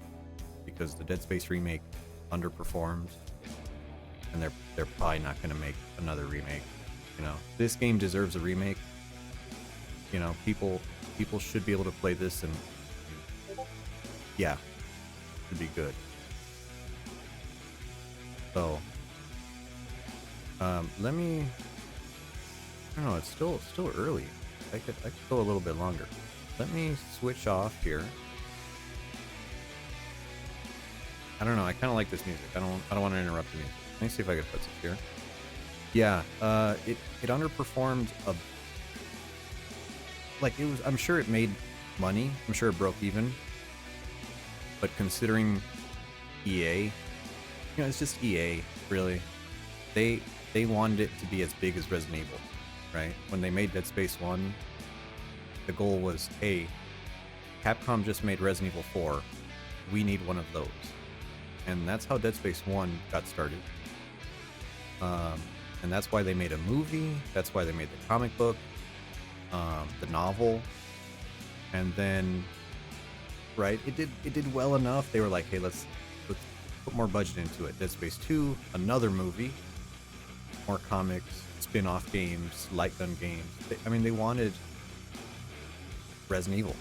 because the Dead Space remake underperformed, and they're probably not going to make another remake. You know, this game deserves a remake. You know, people should be able to play this, and yeah, should be good. So, let me. I don't know. It's still early. I could go a little bit longer. Let me switch off here. I don't know. I kind of like this music. I don't want to interrupt the music. Let me see if I can put this here. Yeah. It underperformed a. Like it was. I'm sure it made money. I'm sure it broke even. But considering EA, it's just EA. Really, they wanted it to be as big as Resident Evil, right? When they made Dead Space 1. The goal was, hey, Capcom just made Resident Evil 4. We need one of those. And that's how Dead Space 1 got started. And that's why they made a movie. That's why they made the comic book, the novel. And then, right, it did well enough. They were like, hey, let's put more budget into it. Dead Space 2, another movie, more comics, spin-off games, light gun games. They wanted Resident Evil,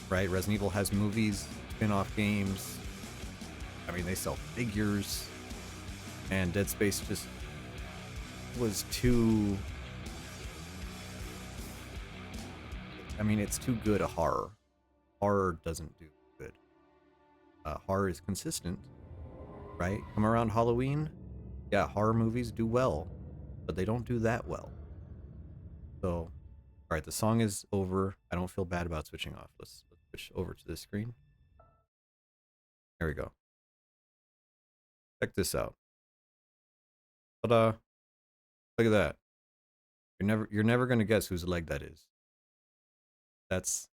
right? Resident Evil has movies, spin-off games. I mean, they sell figures, and Dead Space just was too I mean, it's too good a horror. Horror doesn't do good. Horror is consistent, right? Come around Halloween, yeah, horror movies do well, but they don't do that well. So, all right, the song is over. I don't feel bad about switching off. Let's switch over to this screen. There we go. Check this out. Ta-da! Look at that. You're never gonna guess whose leg that is. That's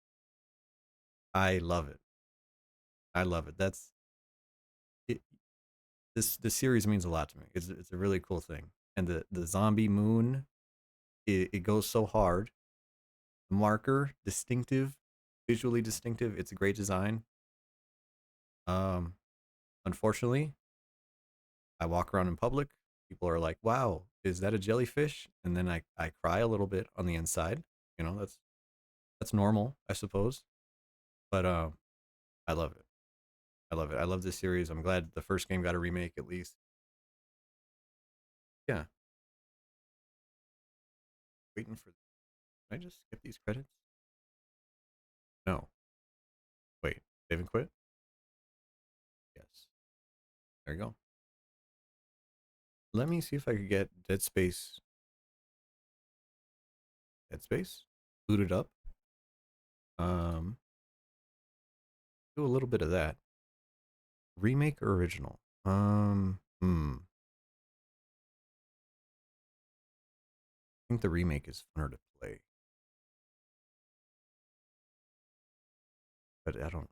I love it. I love it. That's it. This series means a lot to me. It's a really cool thing. And the zombie moon, it goes so hard. Marker, distinctive, visually distinctive. It's a great design. Um, Unfortunately, I walk around in public. People are like, "Wow, is that a jellyfish?" And then I cry a little bit on the inside. You know, that's normal, I suppose. But I love it. I love it. I love this series. I'm glad the first game got a remake at least. Yeah, waiting for. Can I just skip these credits? No. Wait, save and quit? Yes. There you go. Let me see if I could get Dead Space. Dead Space? Booted up. Um, do a little bit of that. Remake or original? I think the remake is funner to play. But I don't.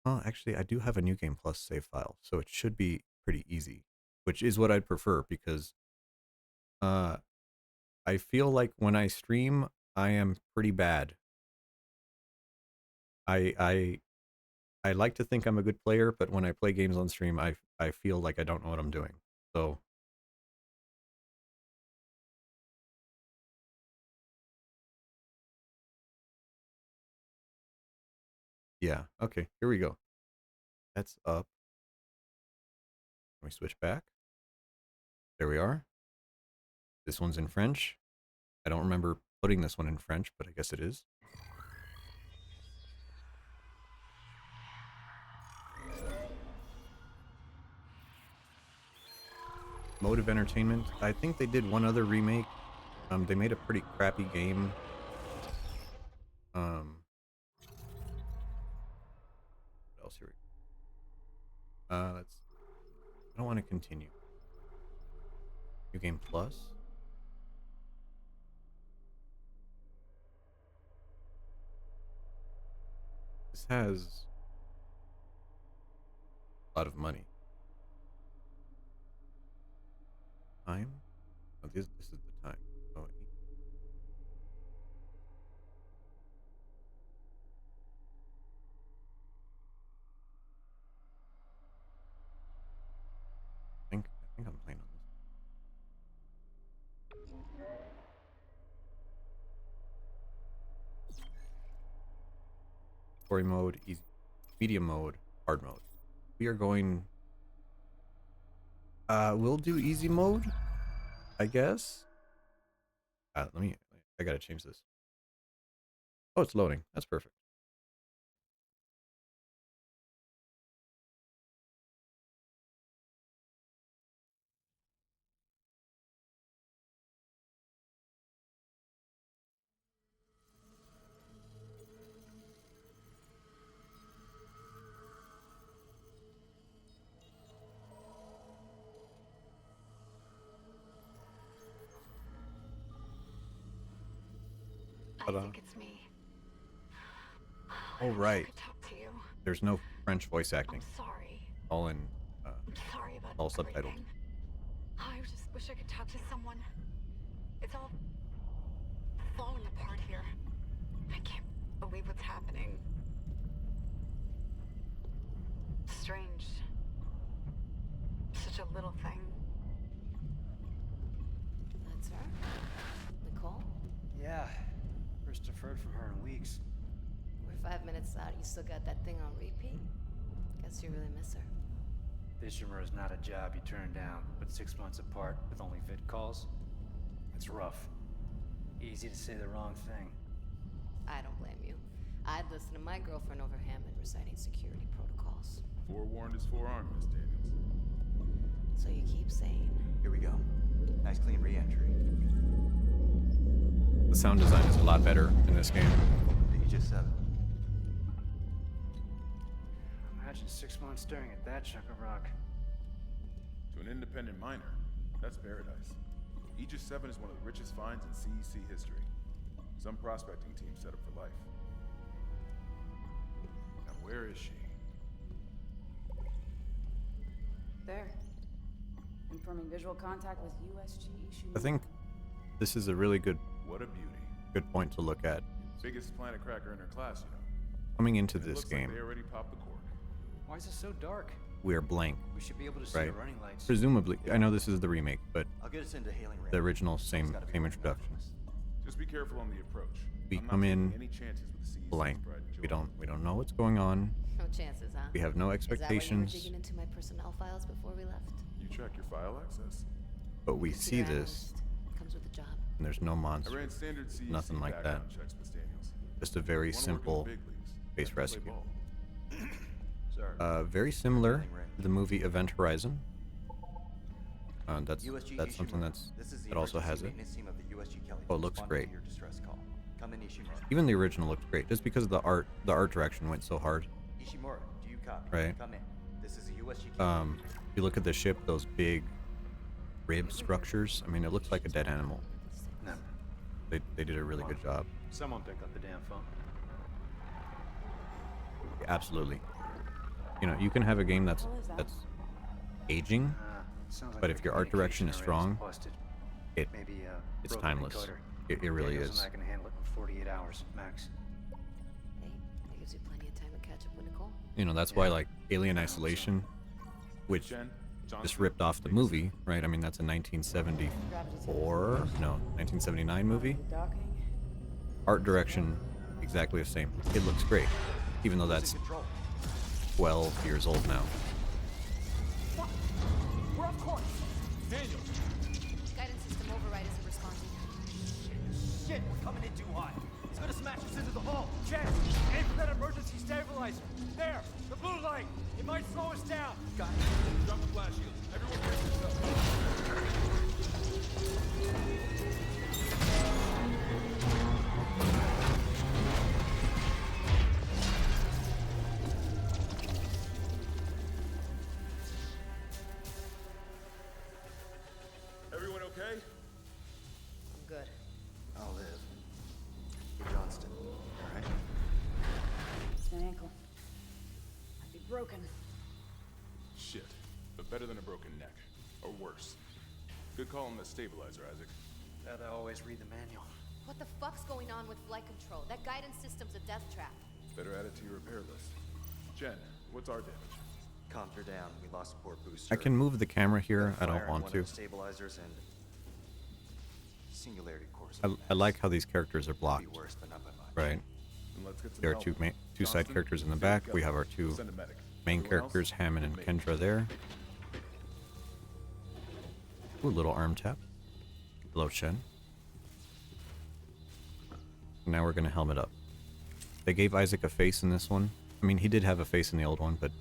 Oh, actually, I do have a New Game Plus save file, so it should be pretty easy, which is what I'd prefer because uh, I feel like when I stream, I am pretty bad. I I I like to think I'm a good player, but when I play games on stream, I feel like I don't know what I'm doing. So yeah, okay, here we go. That's up. Let me switch back. There we are. This one's in French. I don't remember putting this one in French, but I guess it is. Mode of Entertainment. I think they did one other remake. They made a pretty crappy game. What else here? Let's. I don't want to continue. New Game Plus. This has a lot of money. Time. Oh, this is the time. Oh, I think I'm playing on this. Story mode, easy, medium mode, hard mode. We are going. We'll do easy mode, I guess. Let me. I gotta change this. Oh, it's loading. That's perfect. I think it's me. Oh, I wish I right. could talk to you. There's no French voice acting. I'm sorry. All in. I'm sorry about All subtitled. everything. I just wish I could talk to someone. It's all falling apart here. I can't believe what's happening. Strange. Such a little thing. That's her? Nicole? Yeah. First I've heard from her in weeks. We're 5 minutes out. You still got that thing on repeat? Guess you really miss her. Fishermer is not a job you turn down, but 6 months apart with only vid calls? It's rough. Easy to say the wrong thing. I don't blame you. I'd listen to my girlfriend over Hammond reciting security protocols. Forewarned is forearmed, Miss Daniels. So you keep saying. Here we go. Nice clean re-entry. The sound design is a lot better in this game. The Aegis 7. Imagine 6 months staring at that chunk of rock. To an independent miner, that's paradise. Aegis 7 is one of the richest finds in CEC history. Some prospecting team set up for life. Now where is she? There. Confirming visual contact with USG Ishimura. I think this is a really good What a beauty. point to look at. Biggest planet cracker in her class, you know. Coming into And it this looks game, like they already popped the cork. Why is it so dark? we are blank, We should be able to see right? the running lights. Presumably, I know this is the remake, but I'll get us into hailing range. the original same introduction. Just be careful on the approach. We I'm not come taking in any chances with the CEC's blank. pride and We joy. don't know what's going on. No chances, huh? We have no Is that why you were expectations, digging into my personnel files before we left? You check your file access? but we see Computer this, analyst. Comes with the job. and there's no I monster, ran standard CEC nothing like that. background checks, Miss Daniels. Just a very Wanna work in the simple big leagues. base Have to play rescue. ball. Sir. Very similar to the movie Event Horizon. That's USG something Ishimura. that's This is the that also has it. maintenance team of the USG Kelly. Oh, it looks Responding great. to your distress call. Come in, Ishimura. Even the original looked great, just because of the art direction went so hard. Ishimura, do you copy? Right. Come in. This is a USG Kelly. If you look at the ship, those big rib structures, I mean, it looks like a dead animal. No. They did a really good job. Someone pick up the damn phone. Absolutely. You know, you can have a game that's aging, Sounds like but the if your art direction is communication array strong, busted. it Maybe it's broken timeless. encoder. It really Daniels is. and I can handle it in 48 hours max. Hey, that gives you plenty of time to catch up with Nicole. You know, that's why like Alien Isolation, which just ripped off the movie, right? I mean, that's a 1974, no, 1979 movie. Art direction, exactly the same. It looks great, even though that's 12 years old now. We're off course. Daniel! Guidance system override isn't responding. Shit, we're coming in too hot. It's gonna smash us into the hull. Jen, aim for that emergency stabilizer. There, the blue light. It might slow us down. Got it. Drop the flash shield. Everyone brace yourself. Everyone okay? I'm good. I'll live. Hey, Johnston. All right? It's my ankle. Might be broken. Shit. But better than a broken neck. Or worse. Good call on the stabilizer, Isaac. Gotta always read the manual. What the fuck's going on with flight control? That guidance system's a death trap. Better add it to your repair list. Jen, what's our damage? Comms are down. We lost a port booster. I can move the camera here. Got a I don't fire in want one to. of the stabilizers and singularity cores. I like how these characters are blocked, Could be worse, but not by much. right? Then let's get some There are help. two side Johnston, characters in the stay back. together. We have our two Send a medic. main Everyone else, characters, Hammond and me. Kendra there. Ooh, little arm tap. Hello, Shen. Now we're gonna helmet up. They gave Isaac a face in this one. I mean, he did have a face in the old one, but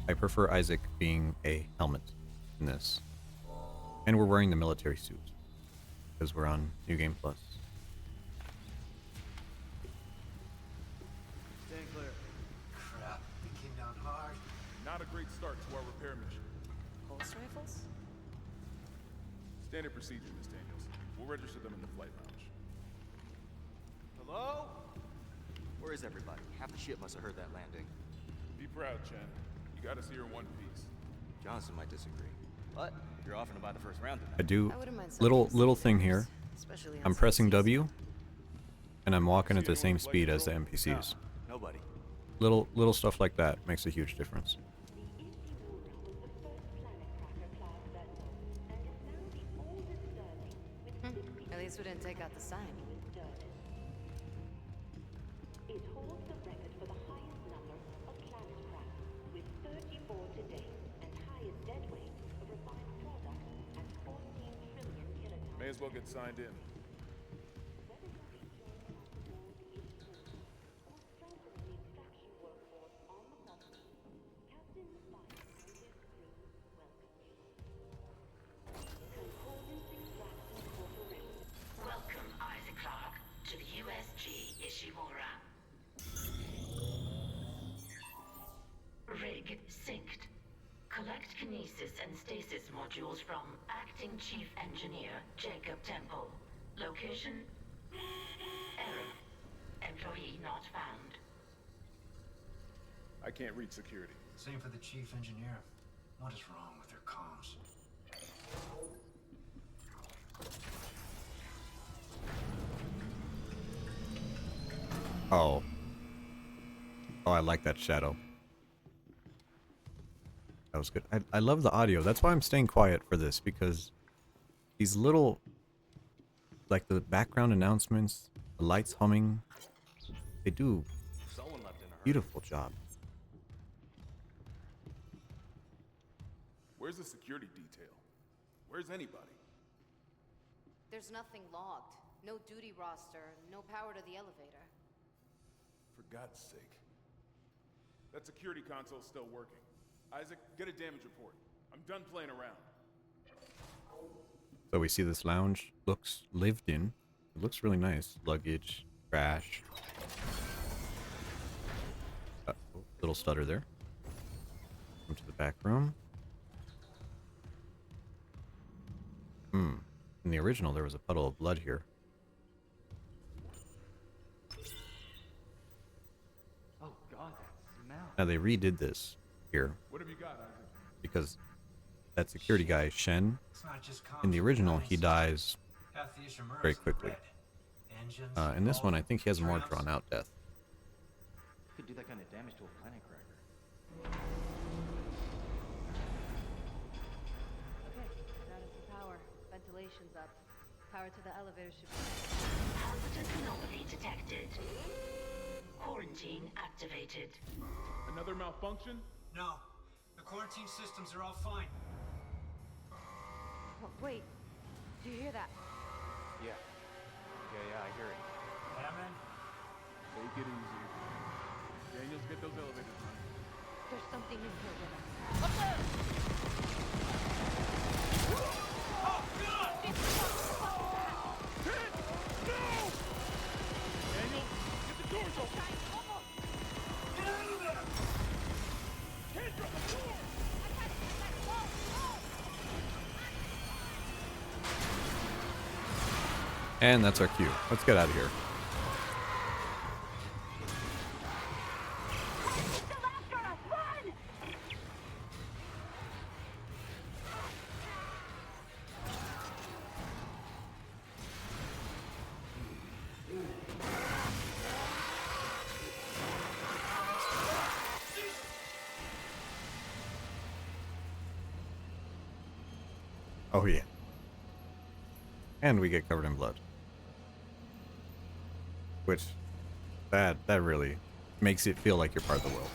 I prefer Isaac being a helmet in this. And we're wearing the military suit because we're on New Game Plus. Stand clear. Crap, we came down hard. Not a great start to our repair mission. Pulse rifles? Standard procedure, Miss Daniels. We'll register them in the flight lounge. Hello? Where is everybody? Half the ship must have heard that landing. Be proud, Chen. You gotta see her in one piece. Johnson might disagree. But you're offering to buy the first round tonight. I do I wouldn't mind little some thing here. especially I'm on pressing some W, and I'm walking at the same speed as the NPCs. Nobody. Little stuff like that makes a huge difference. At least we didn't take out the sign. It holds the record for the highest number of planet cracks, with 34 to date, and highest dead weight of refined product at 14 trillion kilotons. May as well get signed in. stasis modules from Acting Chief Engineer Jacob Temple. Location? Error. Employee not found. I can't reach security. Same for the chief engineer. What is wrong with their comms? Oh. Oh, I like that shadow. That was good. I love the audio. That's why I'm staying quiet for this, because these little, like the background announcements, the lights humming, they do a beautiful job. Where's the security detail? Where's anybody? There's nothing logged. No duty roster, no power to the elevator. For God's sake. That security console's still working. Isaac, get a damage report. I'm done playing around. So we see this lounge looks lived in. It looks really nice. Luggage, trash. Oh, little stutter there. Come to the back room. In the original, there was a puddle of blood here. Oh God, that smell. Now they redid this here. What have you got, Isaac? Because that security guy, Shen, in the original, he dies very quickly. In this one, I think he has a more drawn out death. Could do that kind of damage to a planet cracker. Okay, got us some power. Ventilation's up. Power to the elevator should be... Hazardous anomaly detected. Quarantine activated. Another malfunction? No. The quarantine systems are all fine. Oh, wait. Do you hear that? Yeah. Yeah, I hear it. Hammond? Take it easy. Daniels, get those elevators running. There's something in here with us. Up there! Oh, God! No! Daniels, get the doors open! Get out of there! Hands on the door! And that's our cue. Let's get out of here. Oh yeah. And we get covered in blood. Which, that really makes it feel like you're part of the world.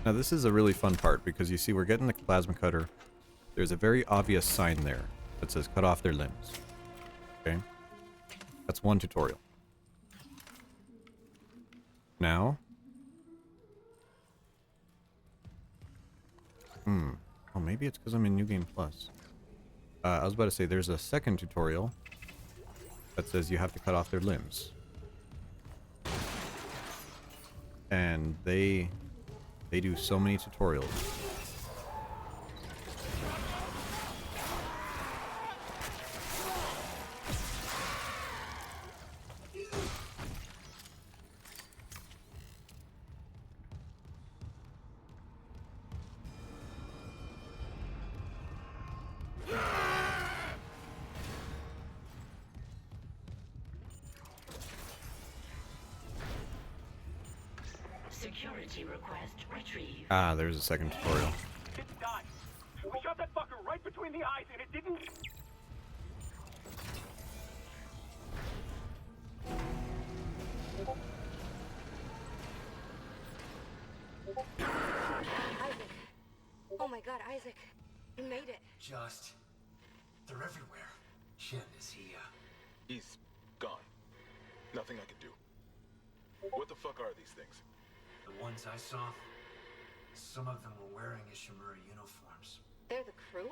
Now this is a really fun part because you see we're getting the plasma cutter. There's a very obvious sign there that says cut off their limbs. Okay? That's one tutorial. Now... Oh, maybe it's because I'm in New Game Plus. I was about to say, there's a second tutorial that says you have to cut off their limbs. And they do so many tutorials. Security request retrieved. Ah, there's a second tutorial. It died. We shot that fucker right between the eyes and it didn't... Isaac. Oh my God, Isaac. You made it. They're everywhere. Shen, is he, He's gone. Nothing I can do. What the fuck are these things? The ones I saw, some of them were wearing Ishimura uniforms. They're the crew?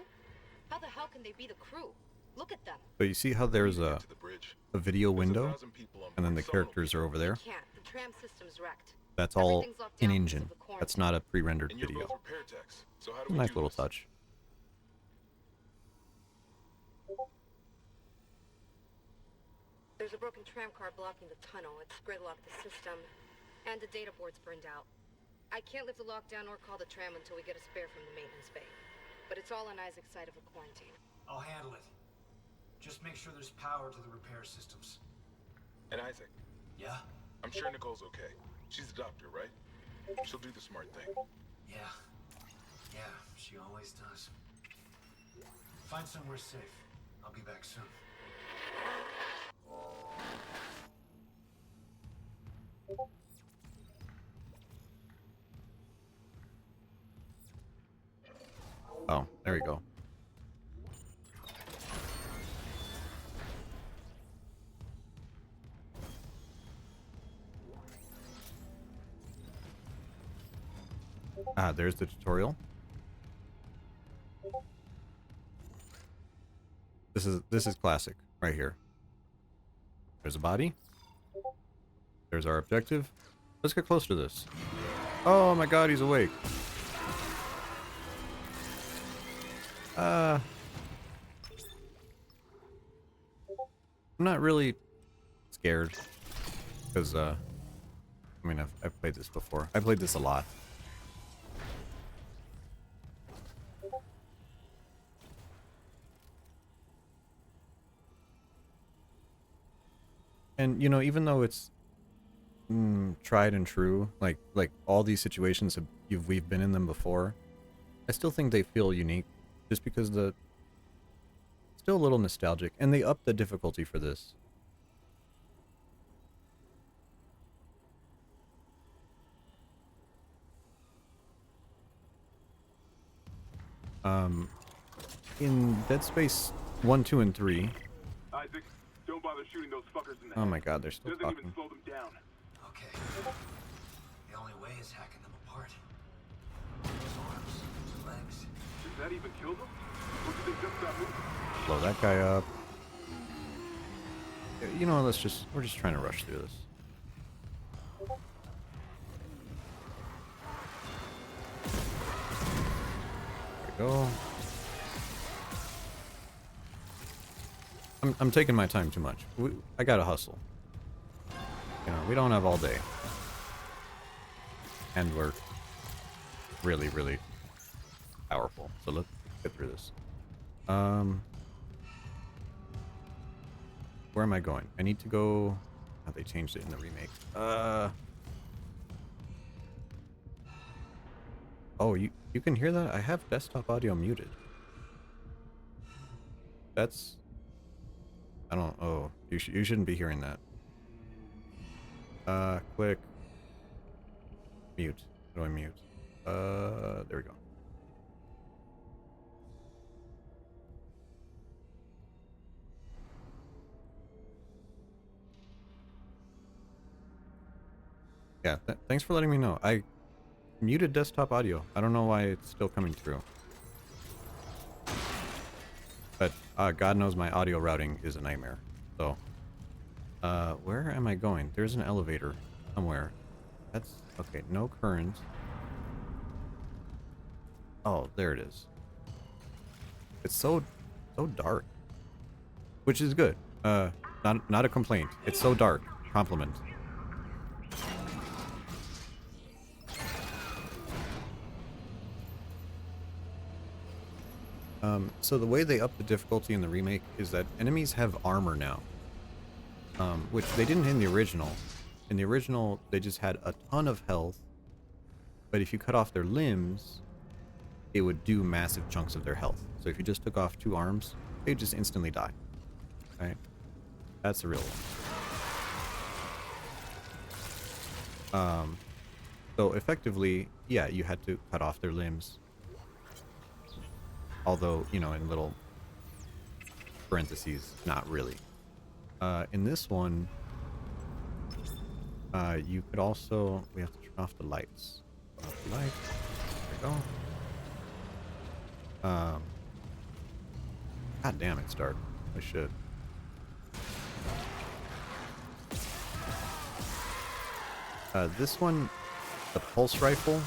How the hell can they be the crew? Look at them. So you see how there's a video window, and then the characters are over there? We can't. The tram system's wrecked. That's all Everything's locked in down engine. because of a That's not a pre-rendered video. Nice little touch. There's a broken tram car blocking the tunnel. It's gridlocked the system, and the data board's burned out. I can't lift the lockdown or call the tram until we get a spare from the maintenance bay. But it's all on Isaac's side of a quarantine. I'll handle it. Just make sure there's power to the repair systems. And Isaac. Yeah? I'm sure Nicole's okay. She's the doctor, right? She'll do the smart thing. Yeah. Yeah, she always does. Find somewhere safe. I'll be back soon. Oh, there we go. Ah, there's the tutorial. This is classic right here. There's a body. There's our objective. Let's get close to this. Oh my god, he's awake. I'm not really scared because I mean I've played this before. I played this a lot. And you know, even though it's tried and true, like all these situations we've been in them before, I still think they feel unique, just because still a little nostalgic, and they upped the difficulty for this. In Dead Space 1, 2, and 3. Isaac, don't bother shooting those fuckers in the Oh my god, they're still Doesn't talking. even slow them down. Okay. The only way is hacking them apart. Those arms, those legs. Did that even kill them? Or did they just stop moving? Blow that guy up. You know, we're just trying to rush through this. There we go. I'm taking my time too much. I gotta hustle. You know, we don't have all day. And we're really, really powerful. So let's get through this. Where am I going? I need to go... Oh, they changed it in the remake. Oh, you can hear that? I have desktop audio muted. That's... I don't... Oh, you shouldn't be hearing that. Click. Mute. How do I mute? There we go. Yeah, thanks for letting me know. I muted desktop audio. I don't know why it's still coming through. But God knows my audio routing is a nightmare. So, where am I going? There's an elevator somewhere. That's okay. No current. Oh, there it is. It's so dark, which is good. Not a complaint. It's so dark. Compliment. So the way they up the difficulty in the remake is that enemies have armor now, which they didn't in the original. In the original, they just had a ton of health, but if you cut off their limbs, it would do massive chunks of their health. So if you just took off 2 arms, they'd just instantly die. Right? That's the real one. So effectively, yeah, you had to cut off their limbs. Although, you know, in little parentheses, not really. In this one, you could also... We have to turn off the lights. Turn off the lights. There we go. God damn, it's dark. I should. This one, the pulse rifle,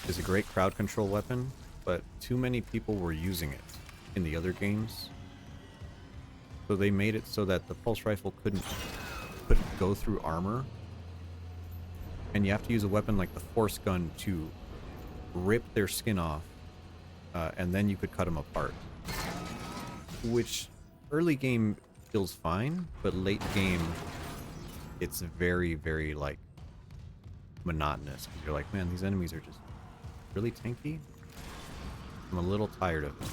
is a great crowd control weapon, but too many people were using it in the other games. So they made it so that the pulse rifle couldn't go through armor. And you have to use a weapon like the force gun to rip their skin off, and then you could cut them apart. Which, early game feels fine, but late game, it's very, very, like, monotonous. Because you're like, man, these enemies are just really tanky. I'm a little tired of it.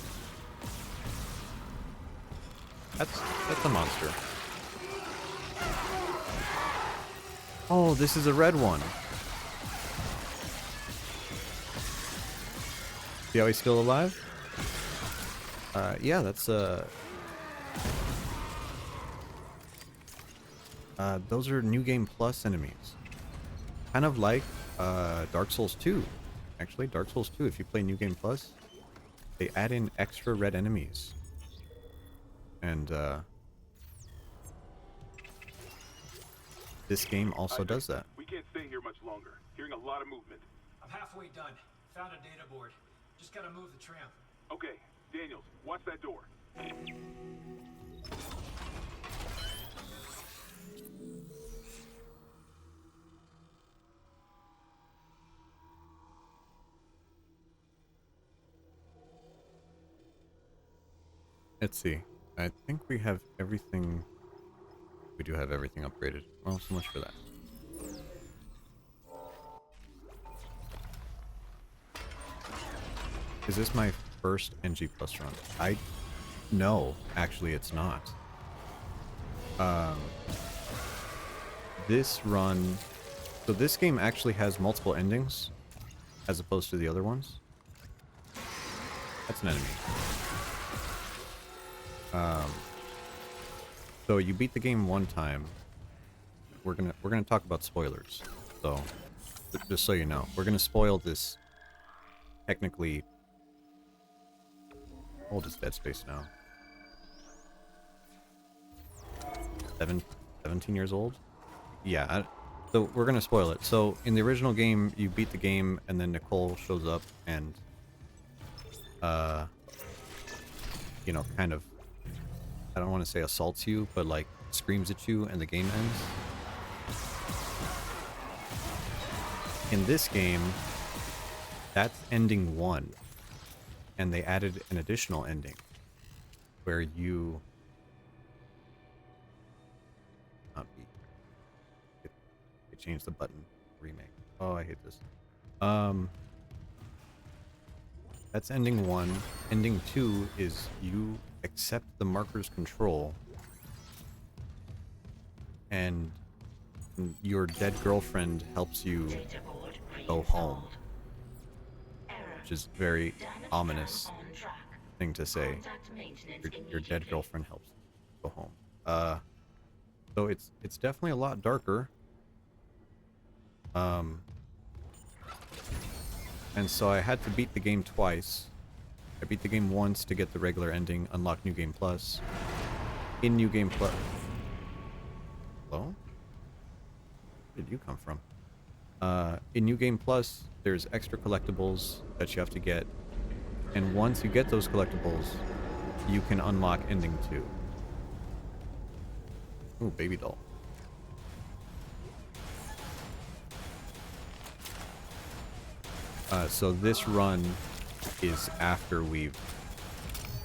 That's a monster. Oh, this is a red one. See how he's still alive? Yeah, that's those are New Game Plus enemies. Kind of like Dark Souls 2. Actually, Dark Souls 2, if you play New Game Plus, they add in extra red enemies. And this game also does that. We can't stay here much longer. Hearing a lot of movement. I'm halfway done. Found a data board. Just gotta move the tram. Okay, Daniels, watch that door. Let's see. I think we have everything. We do have everything upgraded. Well, so much for that. Is this my first NG Plus run? No, actually it's not. This run... So this game actually has multiple endings, as opposed to the other ones. That's an enemy. So you beat the game one time. We're gonna talk about spoilers. So just so you know, we're gonna spoil this. Technically, how old is Dead Space now? 17 years old? Yeah. So we're gonna spoil it. So in the original game, you beat the game, and then Nicole shows up and, you know, kind of, I don't want to say assaults you, but like screams at you, and the game ends. In this game, that's ending 1, and they added an additional ending where you it changed the button. Remake. Oh, I hate this. That's ending 1. Ending 2 is you accept the marker's control, and your dead girlfriend helps you go home. Which is very ominous thing to say. Your dead girlfriend helps you go home. So it's definitely a lot darker. And so I had to beat the game twice. I beat the game once to get the regular ending, unlock New Game Plus. In New Game Plus... Hello? Where did you come from? In New Game Plus, there's extra collectibles that you have to get. And once you get those collectibles, you can unlock Ending 2. Ooh, baby doll. So this run is after we've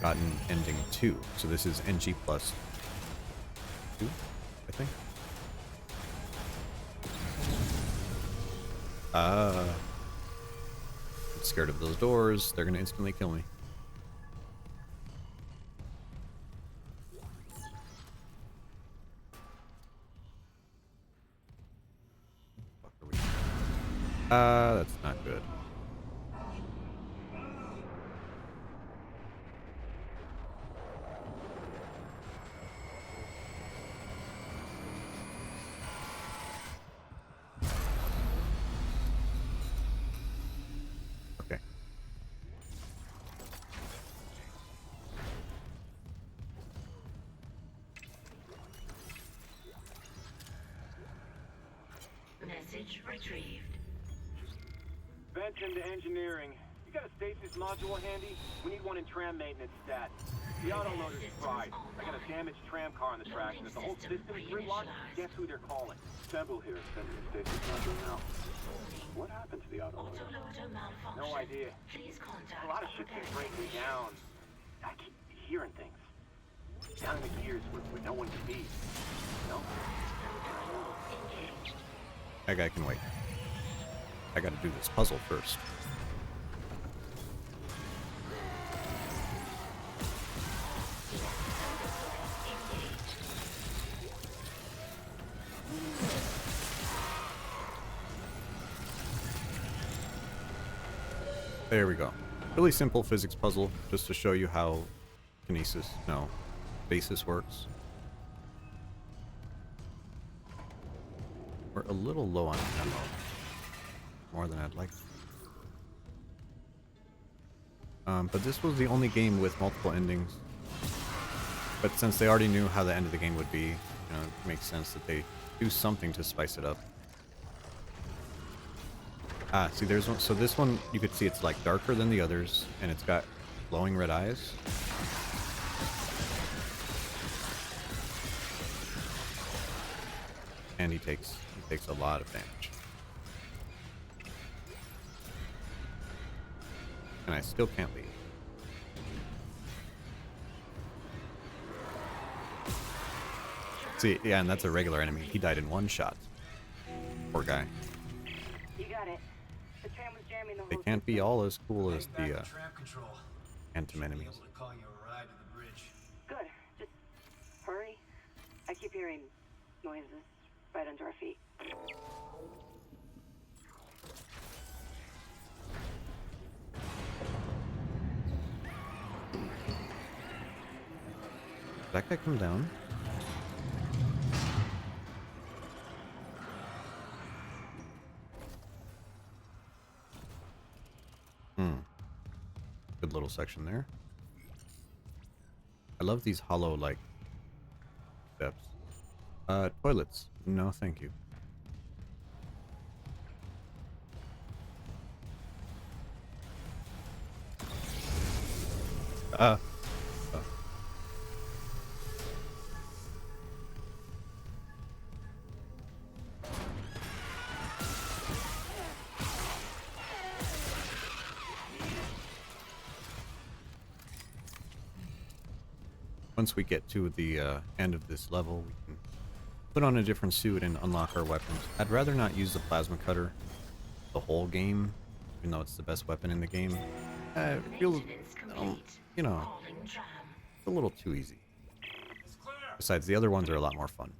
gotten Ending 2. So this is NG Plus 2, I think. I'm scared of those doors. They're gonna instantly kill me. That's not good. Message retrieved. Vent into engineering. You got a stasis module handy? We need one in tram maintenance stat. The autoloader's fried. I got a damaged tram car on the tracks, and if the whole system's gridlocked, guess who they're calling? Temple here is sending a stasis module now. What happened to the autoloader? No idea. A lot of shit's been breaking down. I keep hearing things. Down in the gears where no one can be. No? That guy can wait. I gotta do this puzzle first. There we go. Really simple physics puzzle, just to show you how basis works. We're a little low on ammo. More than I'd like. But this was the only game with multiple endings. But since they already knew how the end of the game would be, it makes sense that they do something to spice it up. Ah, see, there's one. So this one, you could see it's like darker than the others, and it's got glowing red eyes. And he takes a lot of damage. And I still can't leave. See, yeah, and that's a regular enemy. He died in one shot. Poor guy. You got it. The tram was jamming the whole They can't be all as cool as the Tram control. Phantom enemies. Able to call you a ride to the bridge. Good. Just hurry. I keep hearing noises right under our feet. Did that guy come down? Good little section there. I love these hollow, like, steps. Toilets. No, thank you. Once we get to the end of this level, we can put on a different suit and unlock our weapons. I'd rather not use the plasma cutter the whole game, even though it's the best weapon in the game. It feels, it's a little too easy. Besides, the other ones are a lot more fun.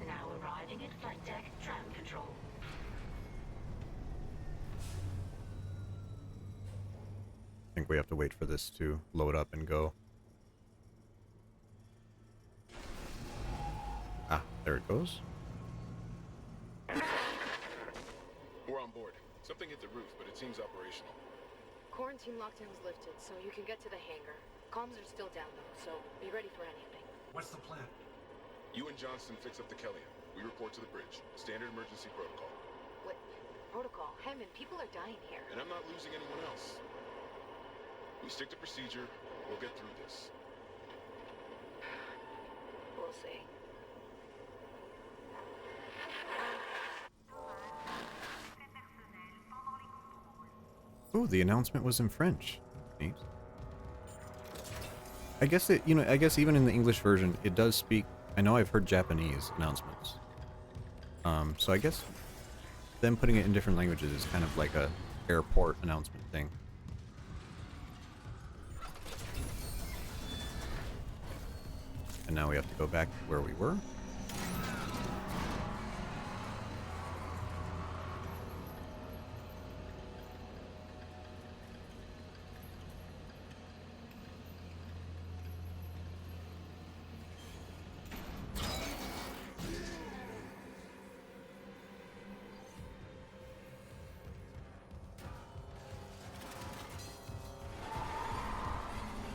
Now arriving at flight deck tram control. I think we have to wait for this to load up and go. Ah, there it goes. We're on board. Something hit the roof, but it seems operational. Quarantine lockdown's lifted, so you can get to the hangar. Comms are still down though, so be ready for anything. What's the plan? You and Johnston fix up the Kellyan. We report to the bridge. Standard emergency protocol. What? Protocol? Hammond, people are dying here. And I'm not losing anyone else. We stick to procedure. We'll get through this. We'll see. Ooh, the announcement was in French. Neat. I guess it, I guess even in the English version, it does speak. I know I've heard Japanese announcements. So I guess them putting it in different languages is kind of like a airport announcement thing. And now we have to go back where we were.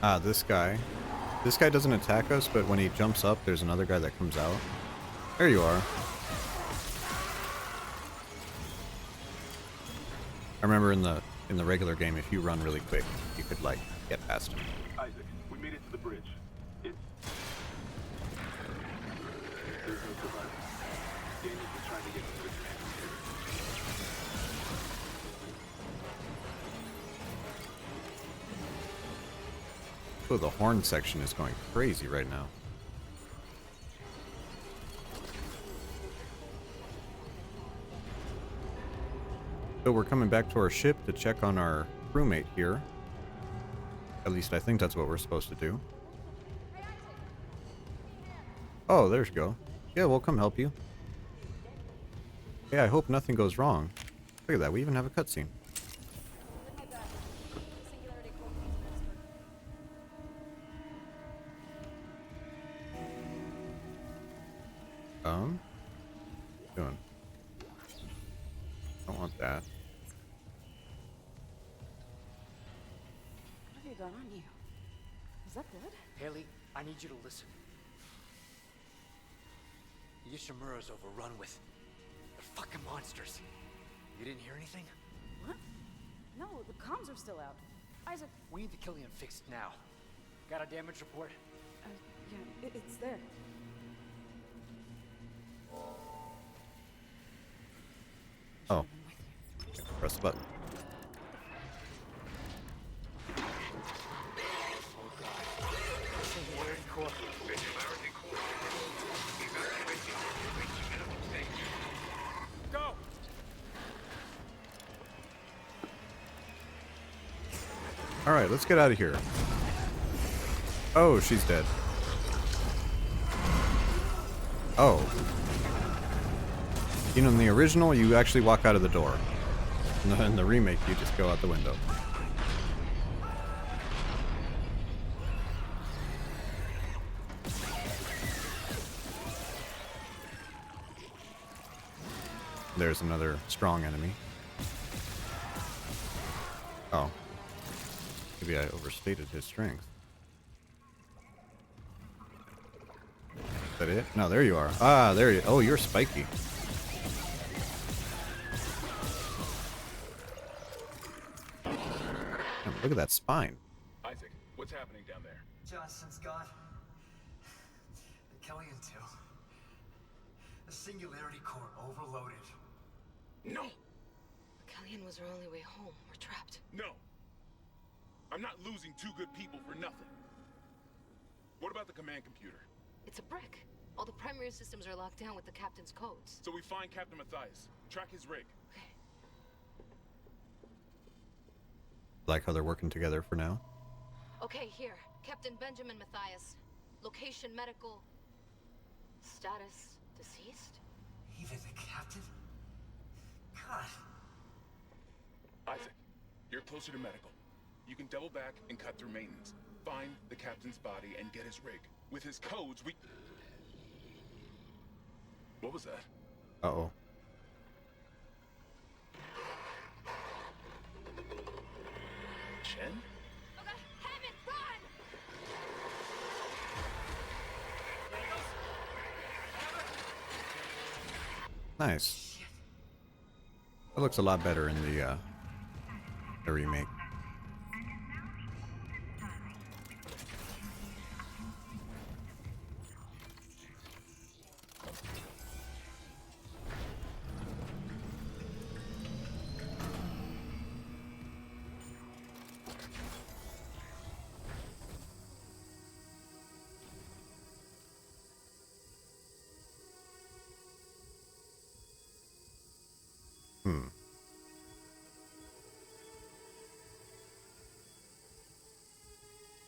Ah, this guy This guy doesn't attack us, but when he jumps up, there's another guy that comes out. There you are. I remember in the regular game, if you run really quick, you could like get past him. Isaac, we made it to the bridge. It's... There's no survivor. Daniel's just trying to get to the command. Oh, the horn section is going crazy right now. So we're coming back to our ship to check on our crewmate here. At least I think that's what we're supposed to do. Oh, there you go. Yeah, we'll come help you. Yeah, I hope nothing goes wrong. Look at that, we even have a cutscene. Doing. Don't want that. What have you got on you? Is that blood? Haley, I need you to listen. Yoshimura's overrun with... They're fucking monsters. You didn't hear anything? What? No, the comms are still out. Isaac... We need the Killian fixed now. Got a damage report? Yeah, it's there. Oh. Press the button. Go! Alright, let's get out of here. Oh, she's dead. Oh. You know, in the original, you actually walk out of the door. In the remake, you just go out the window. There's another strong enemy. Oh. Maybe I overstated his strength. Is that it? No, there you are. Ah, there you... Oh, you're spiky. Damn, look at that spine. Isaac, what's happening down there? Johnson's gone. The Killian too. The Singularity Core overloaded. No! Killian was our only way home. We're trapped. No! I'm not losing two good people for nothing. What about the command computer? It's a brick. All the primary systems are locked down with the captain's codes. So we find Captain Matthias, track his rig. Like how they're working together for now. Okay, here. Captain Benjamin Matthias. Location medical. Status deceased? Even the captain? God. Isaac, you're closer to medical. You can double back and cut through maintenance. Find the captain's body and get his rig. With his codes, we... What was that? Uh-oh. Chen? Nice. It looks a lot better in the remake.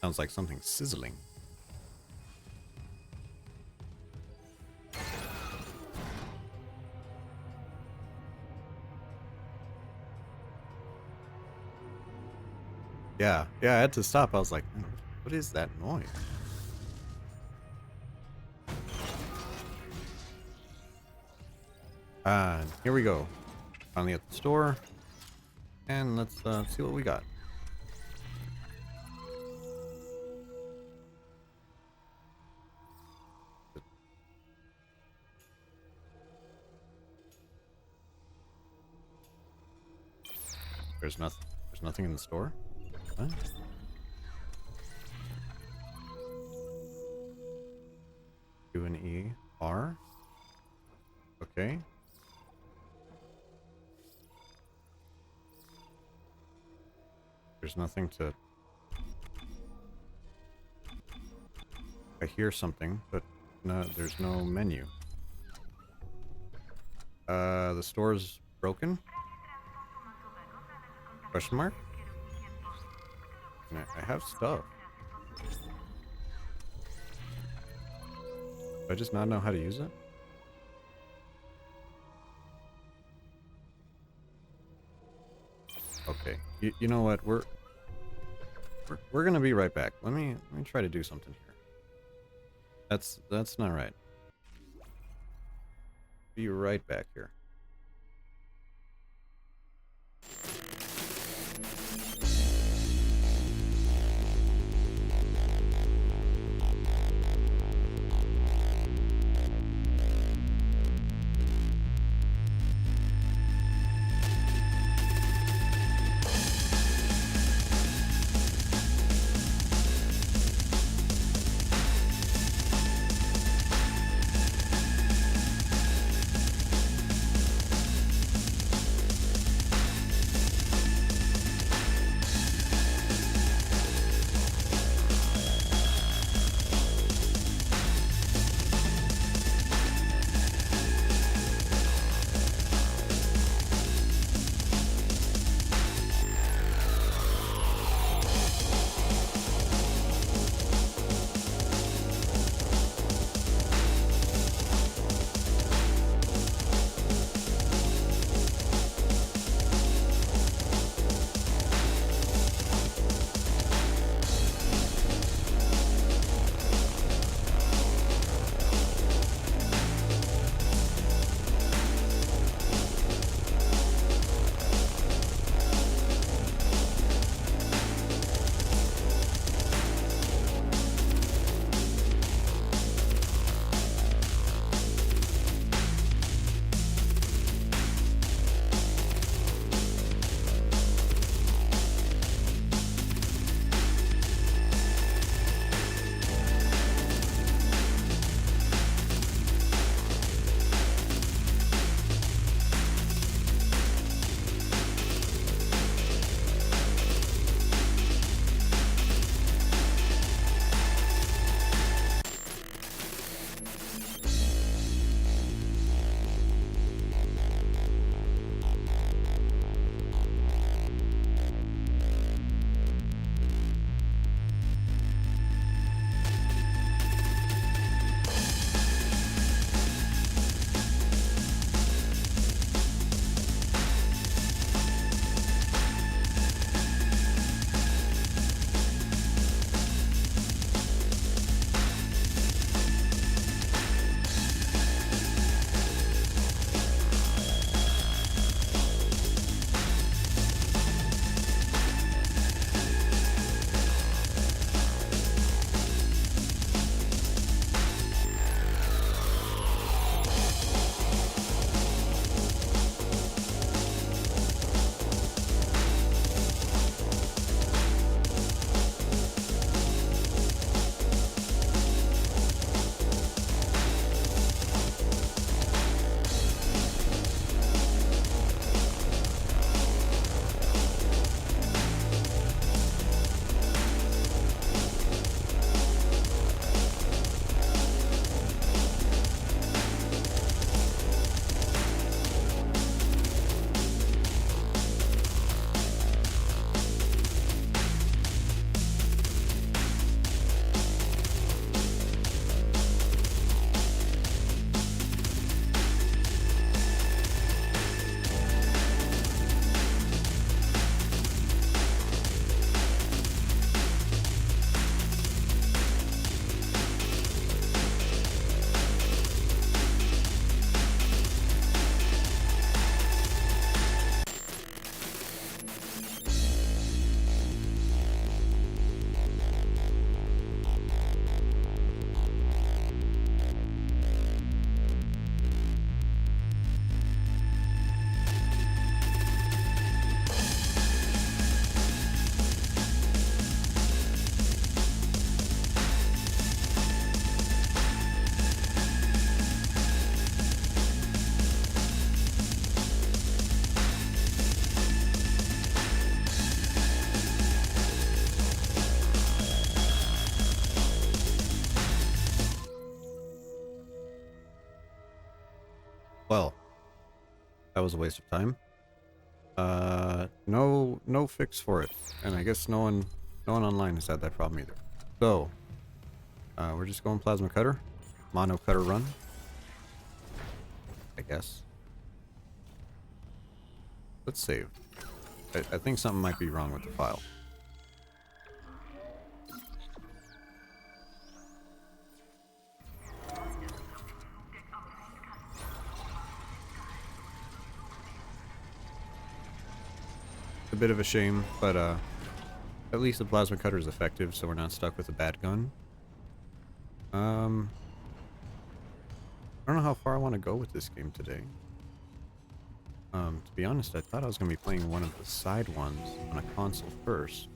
Sounds like something sizzling. Yeah, I had to stop. I was like, what is that noise? Here we go. Finally at the store. And let's see what we got. There's nothing. There's nothing in the store. What? Q and E R. Okay. There's nothing to. I hear something, but no, there's no menu. The store's broken? Question mark? I have stuff. Do I just not know how to use it? Okay. You know what? We're gonna be right back. Let me try to do something here. That's not right. Be right back here. Well, that was a waste of time. No fix for it, and I guess no one online has had that problem either. So, we're just going plasma cutter, mono cutter run, I guess. Let's save. I think something might be wrong with the file. A bit of a shame, but at least the plasma cutter is effective, so we're not stuck with a bad gun. I don't know how far I want to go with this game today. To be honest, I thought I was going to be playing one of the side ones on a console first.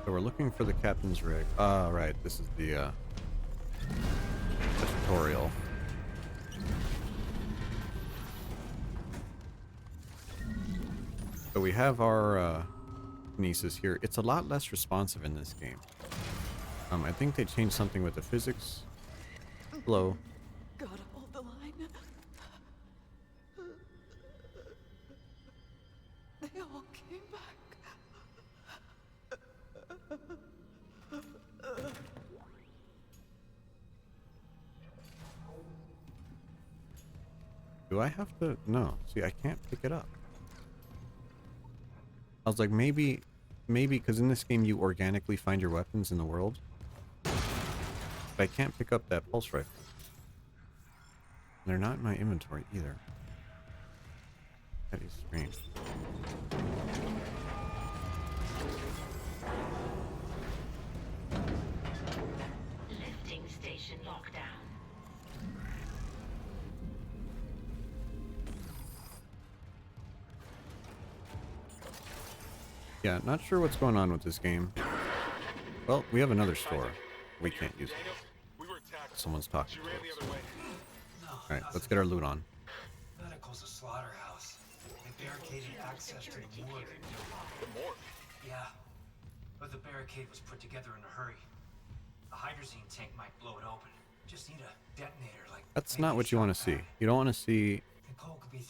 So we're looking for the captain's rig. Ah, right. This is the tutorial. So we have our Kinesis here. It's a lot less responsive in this game. I think they changed something with the physics. Hello. Gotta hold the line. They all came back. Do I have to? No. See, I can't pick it up. I was like, maybe because in this game you organically find your weapons in the world. But I can't pick up that pulse rifle. They're not in my inventory either. That is strange. Lifting station lockdown. Yeah, not sure what's going on with this game. Well, we have another store. We can't use it. Someone's talking to us. Alright, let's get our loot on. Medical's a slaughterhouse. They barricaded access to the morgue. The morgue? Yeah. But the barricade was put together in a hurry. A hydrazine tank might blow it open. Just need a detonator like... That's not what you want to see. You don't want to see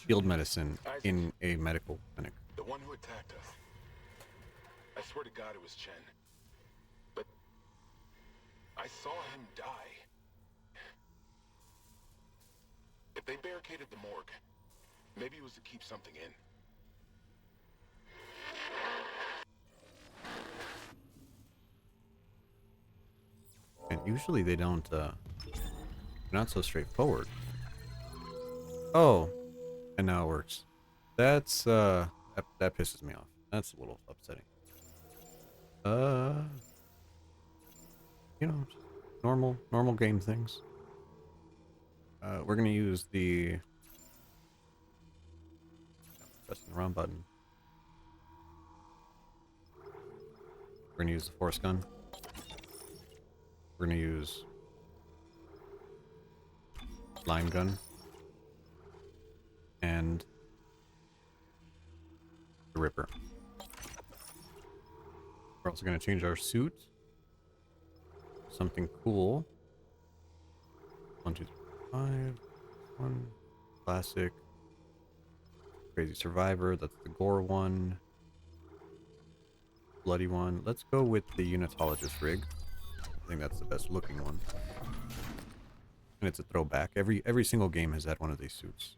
field medicine in a medical clinic. The one who attacked us. I swear to God it was Chen. But I saw him die. If they barricaded the morgue, maybe it was to keep something in. And usually they don't, they're not so straightforward. Oh, and now it works. That's, that pisses me off. That's a little upsetting. You know, normal game things. We're gonna use the... Pressing the wrong button. We're gonna use the force gun. We're gonna use line gun and the Ripper. We're also gonna change our suit. Something cool. 1, 2, 3, 5. 1 classic. Crazy Survivor. That's the gore one. Bloody one. Let's go with the Unitologist rig. I think that's the best looking one. And it's a throwback. Every single game has had one of these suits.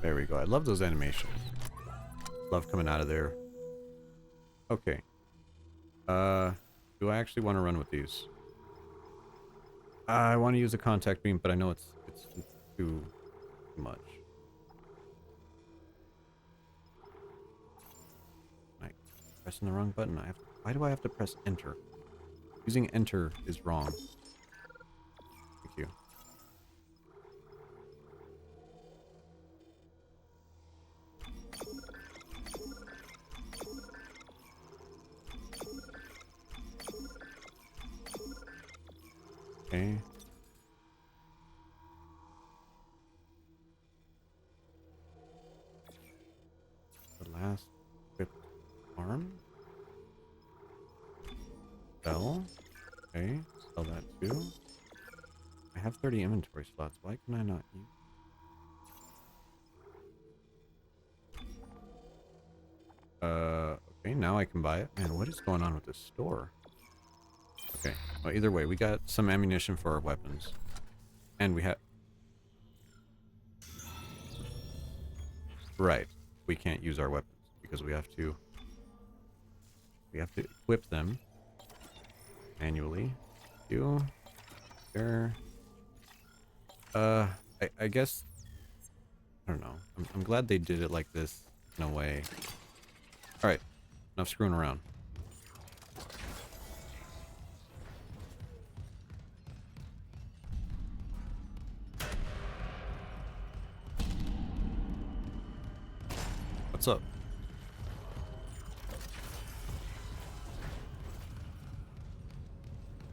There we go. I love those animations. Love coming out of there. Okay. Do I actually want to run with these? I want to use a contact beam, but I know it's too much. Right. Pressing the wrong button. Why do I have to press enter? Using enter is wrong. Thank you. Okay. The last equipped arm. Sell. Okay, sell that too. I have 30 inventory slots. Why can I not use? Okay, now I can buy it. Man, what is going on with this store? Okay, well, either way, we got some ammunition for our weapons. And we have... Right, we can't use our weapons because we have to... We have to equip them manually. You... There... I guess... I don't know. I'm glad they did it like this in a way. Alright, enough screwing around. What's up?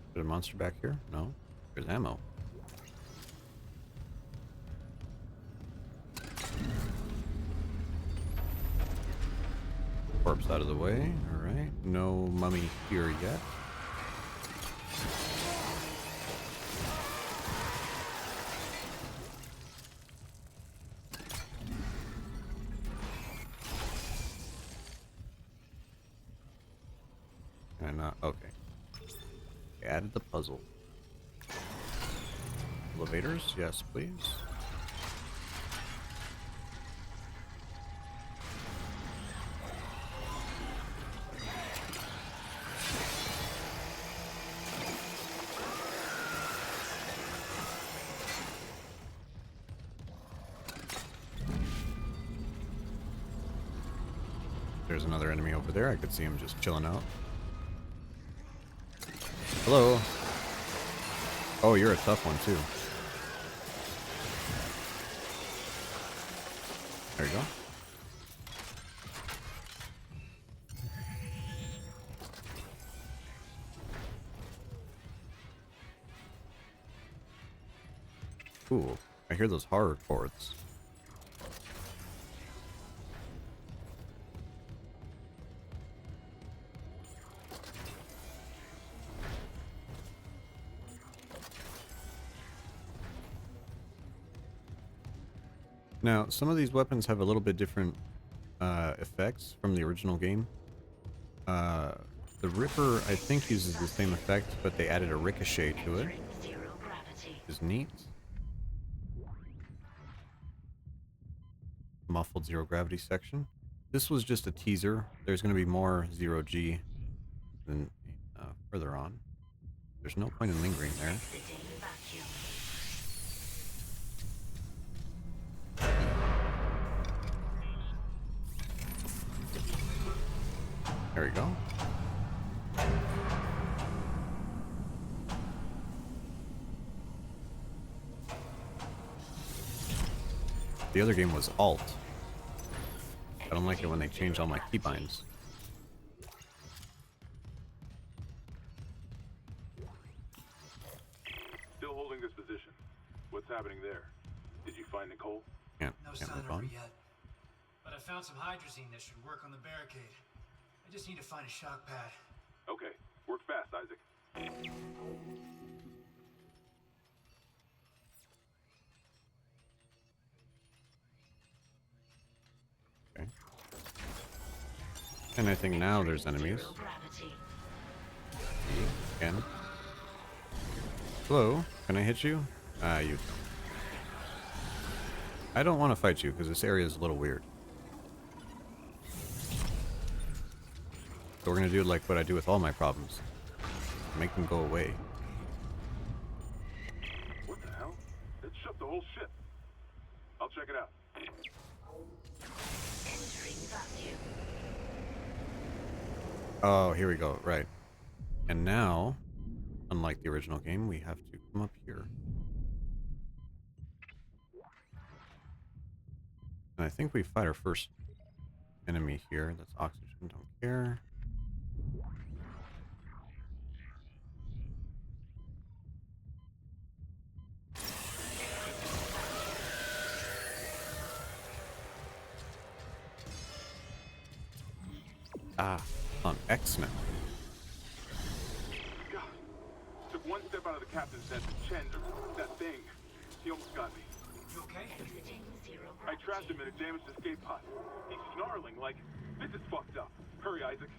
Is there a monster back here? No. There's ammo. Corpse out of the way. Alright. No mummy here yet. And okay. I added the puzzle. Elevators? Yes, please. There's another enemy over there. I could see him just chilling out. Hello. Oh, you're a tough one too. There you go. Cool. I hear those horror chords. Now, some of these weapons have a little bit different effects from the original game. The Ripper, I think, uses the same effect, but they added a ricochet to it. Which is neat. Muffled zero gravity section. This was just a teaser. There's going to be more zero G than further on. There's no point in lingering there. There we go. The other game was Alt. I don't like it when they change all my keybinds. Still holding this position. What's happening there? Did you find Nicole? No sign of her yet. But I found some hydrazine that should work on the barricade. I just need to find a shock pad. Okay. Work fast, Isaac. Okay. And I think now there's enemies. Again. Hello, can I hit you? You. I don't want to fight you because this area is a little weird. So we're gonna do like what I do with all my problems. Make them go away. What the hell? It shut the whole ship. I'll check it out. Oh, here we go. Right. And now unlike the original game, we have to come up here. And I think we fight our first enemy here. That's oxygen, don't care. Ah, on X now. God. Took one step out of the captain's desk and Chen, that thing. He almost got me. You okay? I trapped him in a damaged escape pod. He's snarling like, this is fucked up. Hurry, Isaac.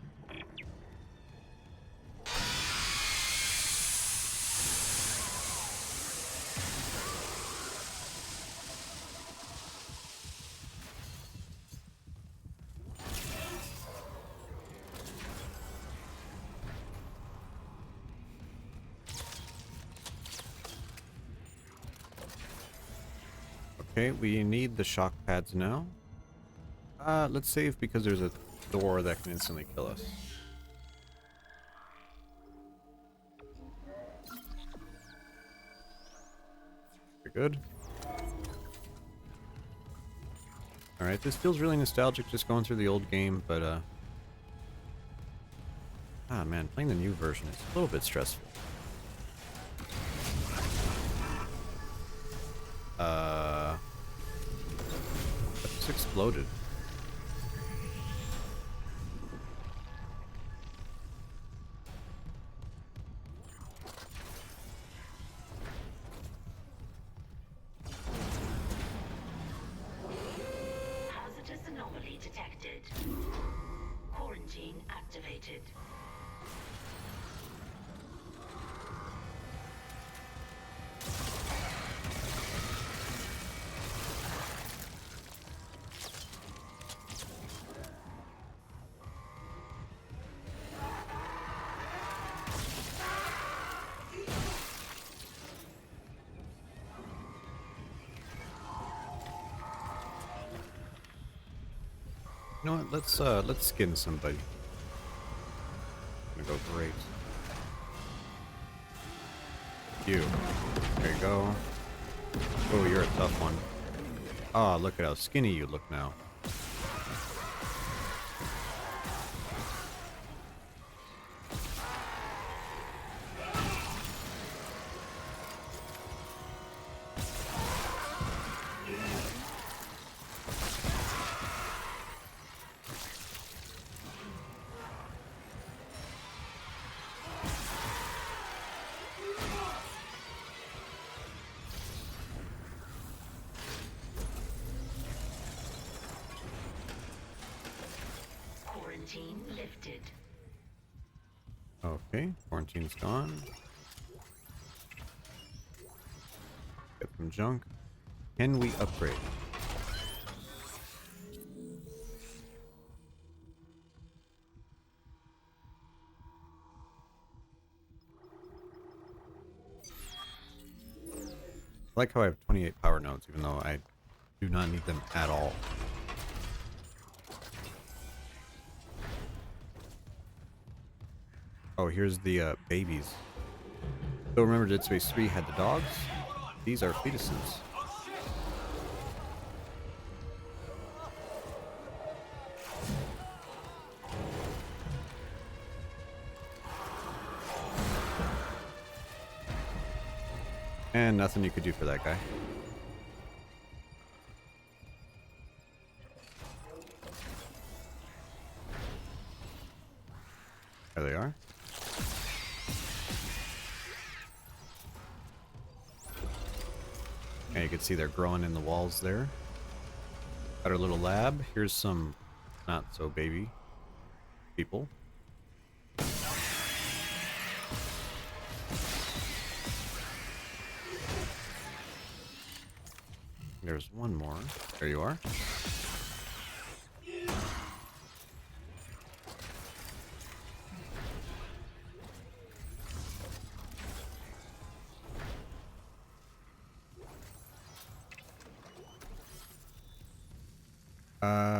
Okay, we need the shock pads now. Let's save because there's a door that can instantly kill us. Very good. Alright, this feels really nostalgic just going through the old game, but ah man, playing the new version is a little bit stressful. That just exploded. Hazardous anomaly detected. Quarantine activated. You know what? Let's skin somebody. Gonna go great. You. There you go. Oh, you're a tough one. Ah, look at how skinny you look now. Quarantine lifted. Okay, quarantine's gone. Get some junk. Can we upgrade? I like how I have 28 power nodes, even though I do not need them at all. Oh, here's the babies. So remember Dead Space 3 had the dogs? These are fetuses. And nothing you could do for that guy. There they are. And you can see they're growing in the walls there. Got our little lab. Here's some not so baby people. There's one more. There you are.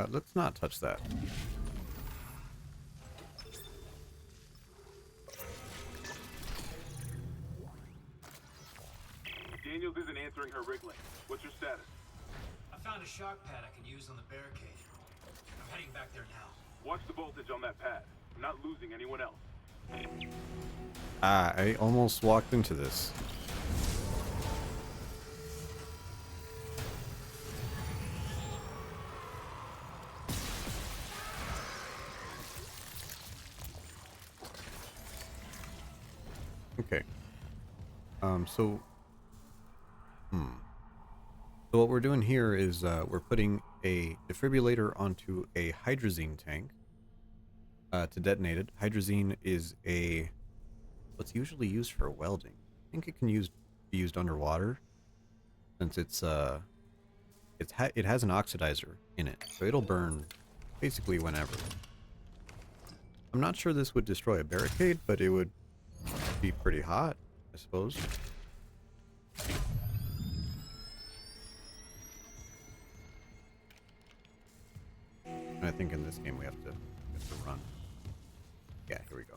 Let's not touch that. monitoring her rig link. What's your status? I found a shock pad I can use on the barricade. I'm heading back there now. Watch the voltage on that pad. I'm not losing anyone else. Ah, I almost walked into this. Okay. So what we're doing here is we're putting a defibrillator onto a hydrazine tank to detonate it. Hydrazine is what's usually used for welding. I think it can be used underwater since it has an oxidizer in it, so it'll burn basically whenever. I'm not sure this would destroy a barricade, but it would be pretty hot, I suppose. And I think in this game we have to run. Yeah, here we go.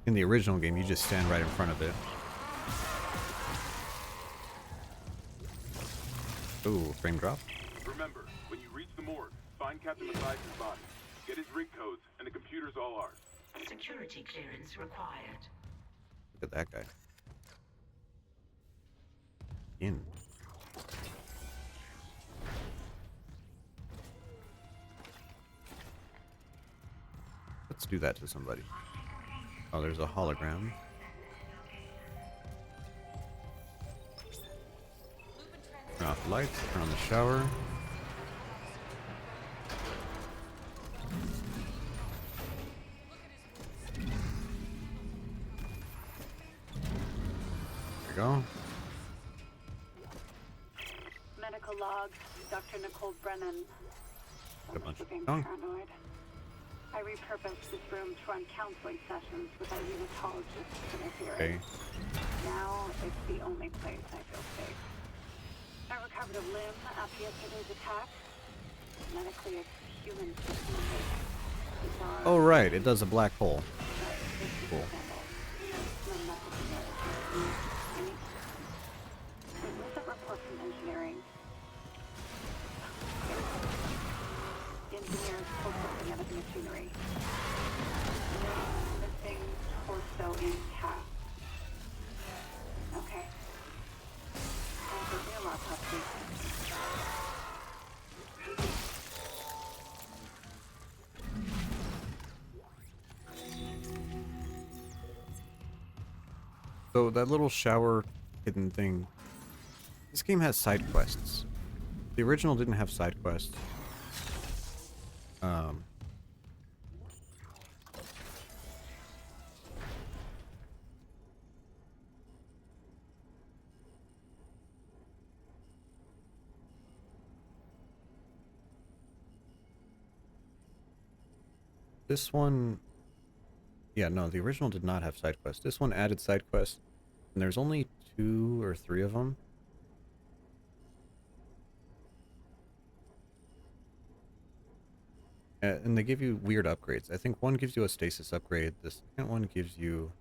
In the original game, you just stand right in front of it. Ooh, frame drop. Remember, when you reach the morgue, find Captain Mathias' body. Get his rig codes, and the computer's all ours. Security clearance required. Look at that guy. In. Let's do that to somebody. Oh, there's a hologram. Turn off the lights, turn on the shower. There we go. Medical log, Dr. Nicole Brennan. Got a bunch of being junk. paranoid. I repurposed this room to run counseling sessions with our rheumatologist interfering. Okay. Now it's the only place I feel safe. I recovered a limb after yesterday's attack. Medically, it's human system. Oh, right. It does a black hole. Cool. Recent report from engineering. Engineers pulled something out of the machinery. Missing torso intact. Okay. And give me a autopsy. So that little shower hidden thing. This game has side quests. The original didn't have side quests. This one, yeah, no, the original did not have side quests. This one added side quests, and there's only 2 or 3 of them. And they give you weird upgrades. I think one gives you a stasis upgrade. The second one gives you...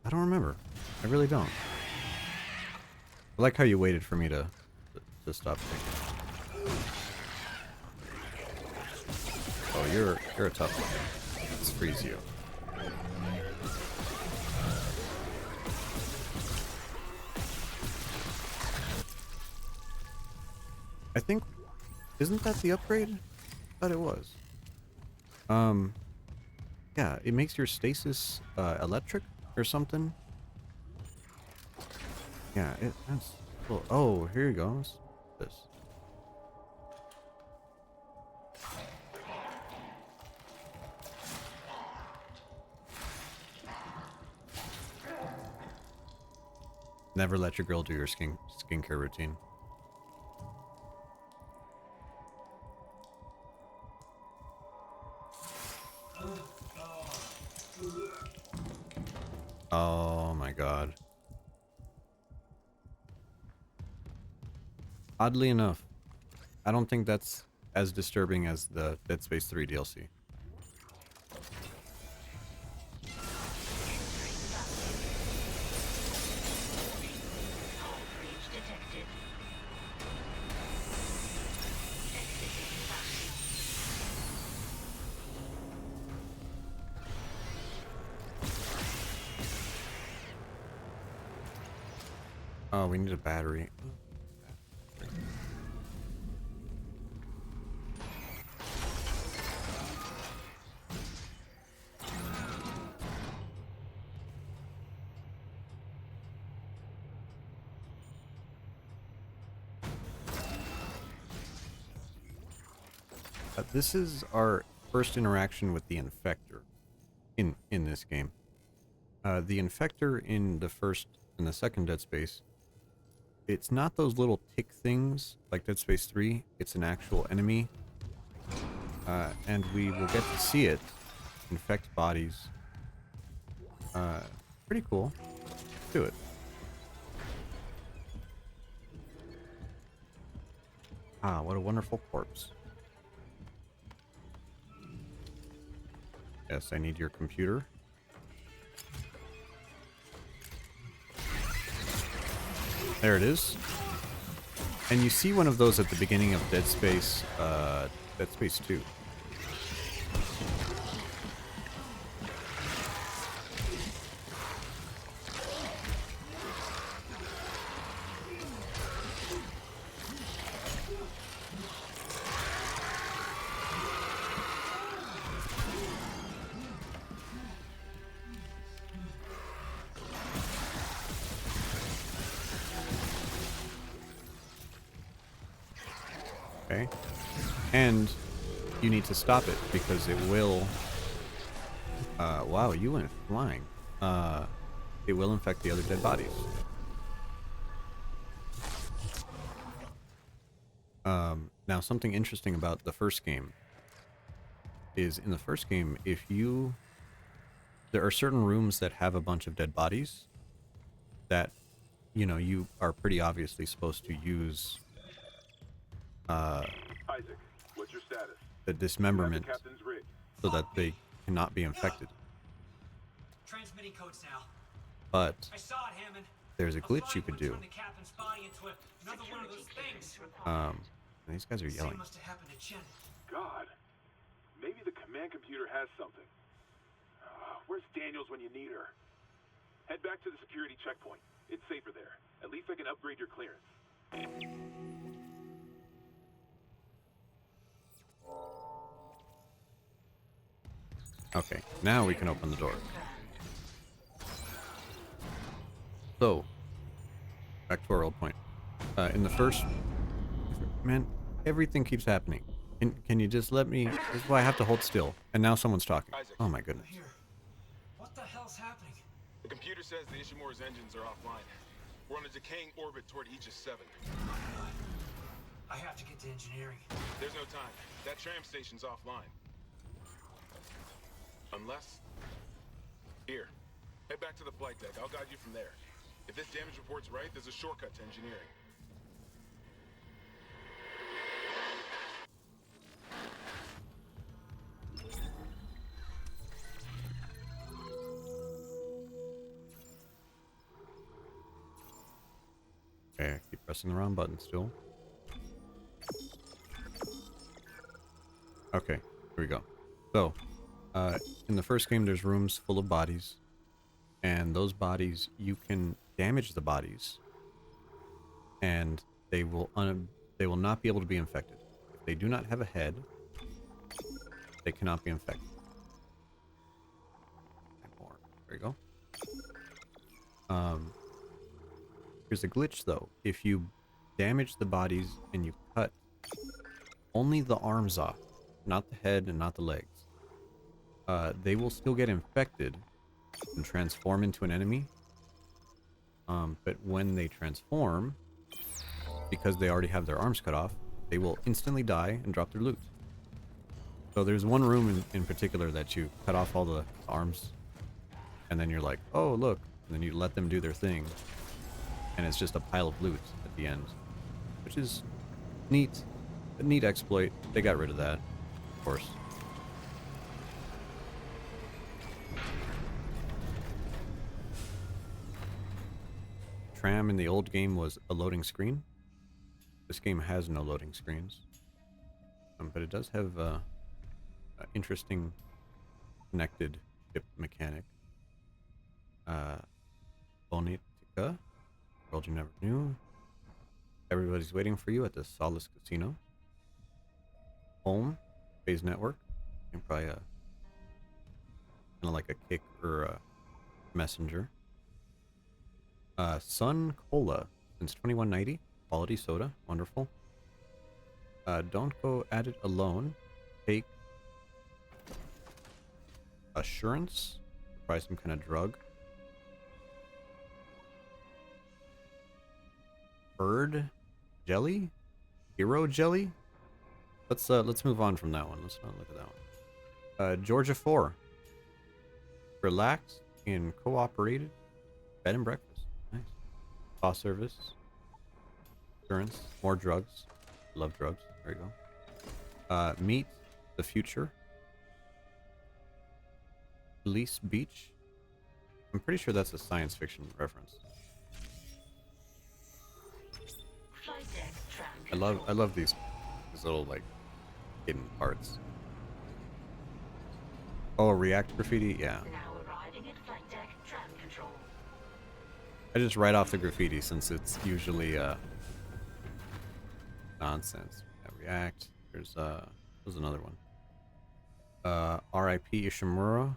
I don't remember. I really don't. I like how you waited for me to stop thinking. Oh, you're a tough one. Let's freeze you. I think, isn't that the upgrade? I thought it was. Yeah, it makes your stasis electric or something. Yeah, that's cool. Oh, here he goes. This. Never let your girl do your skincare routine. Oh my god. Oddly enough, I don't think that's as disturbing as the Dead Space 3 DLC. Oh, we need a battery. This is our first interaction with the Infector in this game. The Infector in the second Dead Space, it's not those little tick things like Dead Space 3. It's an actual enemy, and we will get to see it infect bodies. Pretty cool. Let's do it. Ah, what a wonderful corpse. Yes, I need your computer. There it is. And you see one of those at the beginning of Dead Space 2. Okay. And you need to stop it because it will... wow, you went flying. It will infect the other dead bodies. Now, something interesting about the first game is in the first game, there are certain rooms that have a bunch of dead bodies that, you know, you are pretty obviously supposed to use Isaac, what's your status? the dismemberment You have the captain's rig. so that they cannot be infected. Transmitting codes now. But I saw it, Hammond. there's a glitch you could do. Turn the captain's body into another one of those things. These guys are yelling. Same must have happened to Chen. God, maybe the command computer has something. Where's Daniels when you need her? Head back to the security checkpoint. It's safer there. At least I can upgrade your clearance. Okay, now we can open the door. So, back to our old point. In the first... Man, everything keeps happening. Can you just let me... This is why I have to hold still. And now someone's talking. Oh my goodness. What the hell's happening? The computer says the Ishimura's engines are offline. We're on a decaying orbit toward Aegis 7. I have to get to engineering. There's no time. That tram station's offline. Unless... Here. Head back to the flight deck. I'll guide you from there. If this damage report's right, there's a shortcut to engineering. Okay, I keep pressing the wrong button still. Okay, here we go. So, in the first game, there's rooms full of bodies. And those bodies, you can damage the bodies. And they will not be able to be infected. If they do not have a head, they cannot be infected. And more. There you go. Here's a glitch, though. If you damage the bodies and you cut only the arms off, not the head and not the legs, they will still get infected and transform into an enemy. But when they transform, because they already have their arms cut off, they will instantly die and drop their loot. So there's one room in particular that you cut off all the arms, and then you're like, oh, look. And then you let them do their thing, and it's just a pile of loot at the end, which is neat. A neat exploit. They got rid of that, of course. Tram in the old game was a loading screen. This game has no loading screens, but it does have a interesting connected ship mechanic. Bonitica, world you never knew. Everybody's waiting for you at the Solace Casino. Home, Phase Network, and probably kind of like a kick or a messenger. Sun Cola since 2190, quality soda, wonderful. Don't go at it alone. Take assurance, probably some kind of drug. Bird jelly, hero jelly. Let's move on from that one. Let's not look at that one. Georgia 4. Relax in cooperated bed and breakfast. Nice. Spa service. Insurance. More drugs. Love drugs. There you go. Meet the future. Police Beach. I'm pretty sure that's a science fiction reference. I love these little like hidden parts. Oh, React graffiti, yeah. I just write off the graffiti since it's usually nonsense. Yeah, React. There's another one. R.I.P. Ishimura.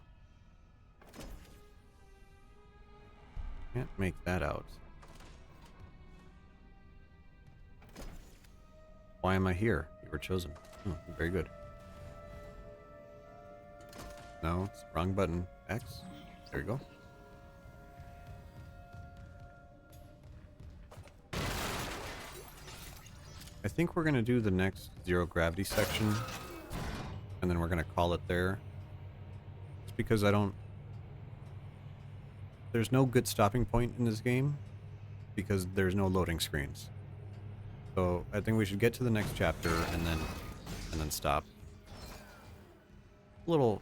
Can't make that out. Why am I here? You were chosen. Oh, very good. No, it's wrong button. X. There you go. I think we're gonna do the next zero gravity section, and then we're gonna call it there. Just because there's no good stopping point in this game, because there's no loading screens. So I think we should get to the next chapter and then stop. A little,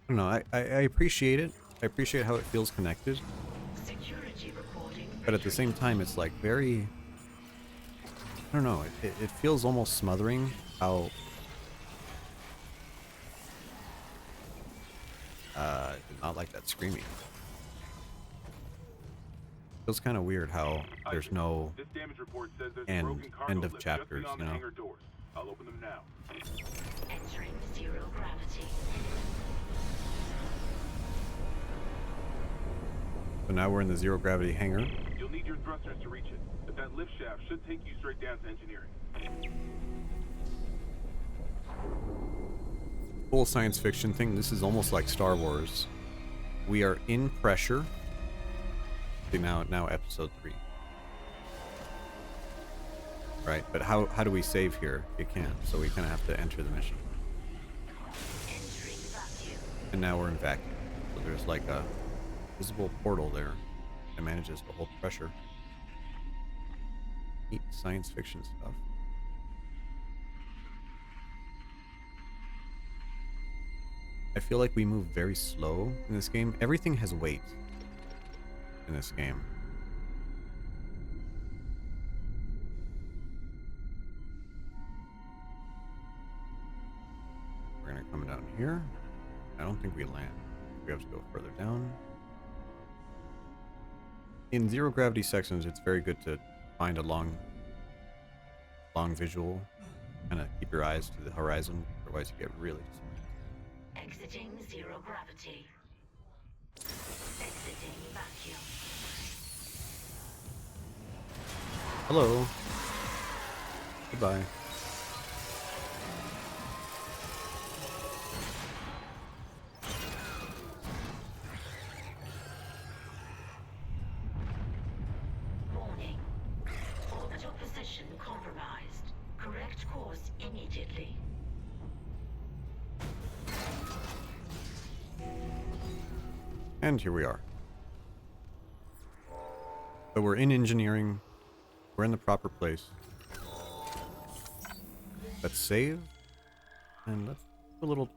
I don't know. I appreciate it. I appreciate how it feels connected. But at the same time, it's like very. I don't know. It feels almost smothering how. Not like that screaming. Feels kind of weird how there's no end of chapters, you know. I'll open them now. Entering zero gravity. So now we're in the zero gravity hangar. You'll need your thrusters to reach it, but that lift shaft should take you straight down to engineering. Full science fiction thing. This is almost like Star Wars. We are in pressure. Now episode 3. Right, but how do we save here? You can't, so we kind of have to enter the mission. And now we're in vacuum. So there's like a visible portal there that manages to hold pressure. Neat science fiction stuff. I feel like we move very slow in this game. Everything has weight in this game. We're gonna come down here. I don't think we land. We have to go further down. In zero gravity sections, it's very good to find a long visual. Kind of keep your eyes to the horizon, otherwise you get really disappointed. Exiting zero gravity. Exiting vacuum. Hello. Goodbye. immediately. And here we are. So we're in engineering. We're in the proper place. Let's save. And let's do a little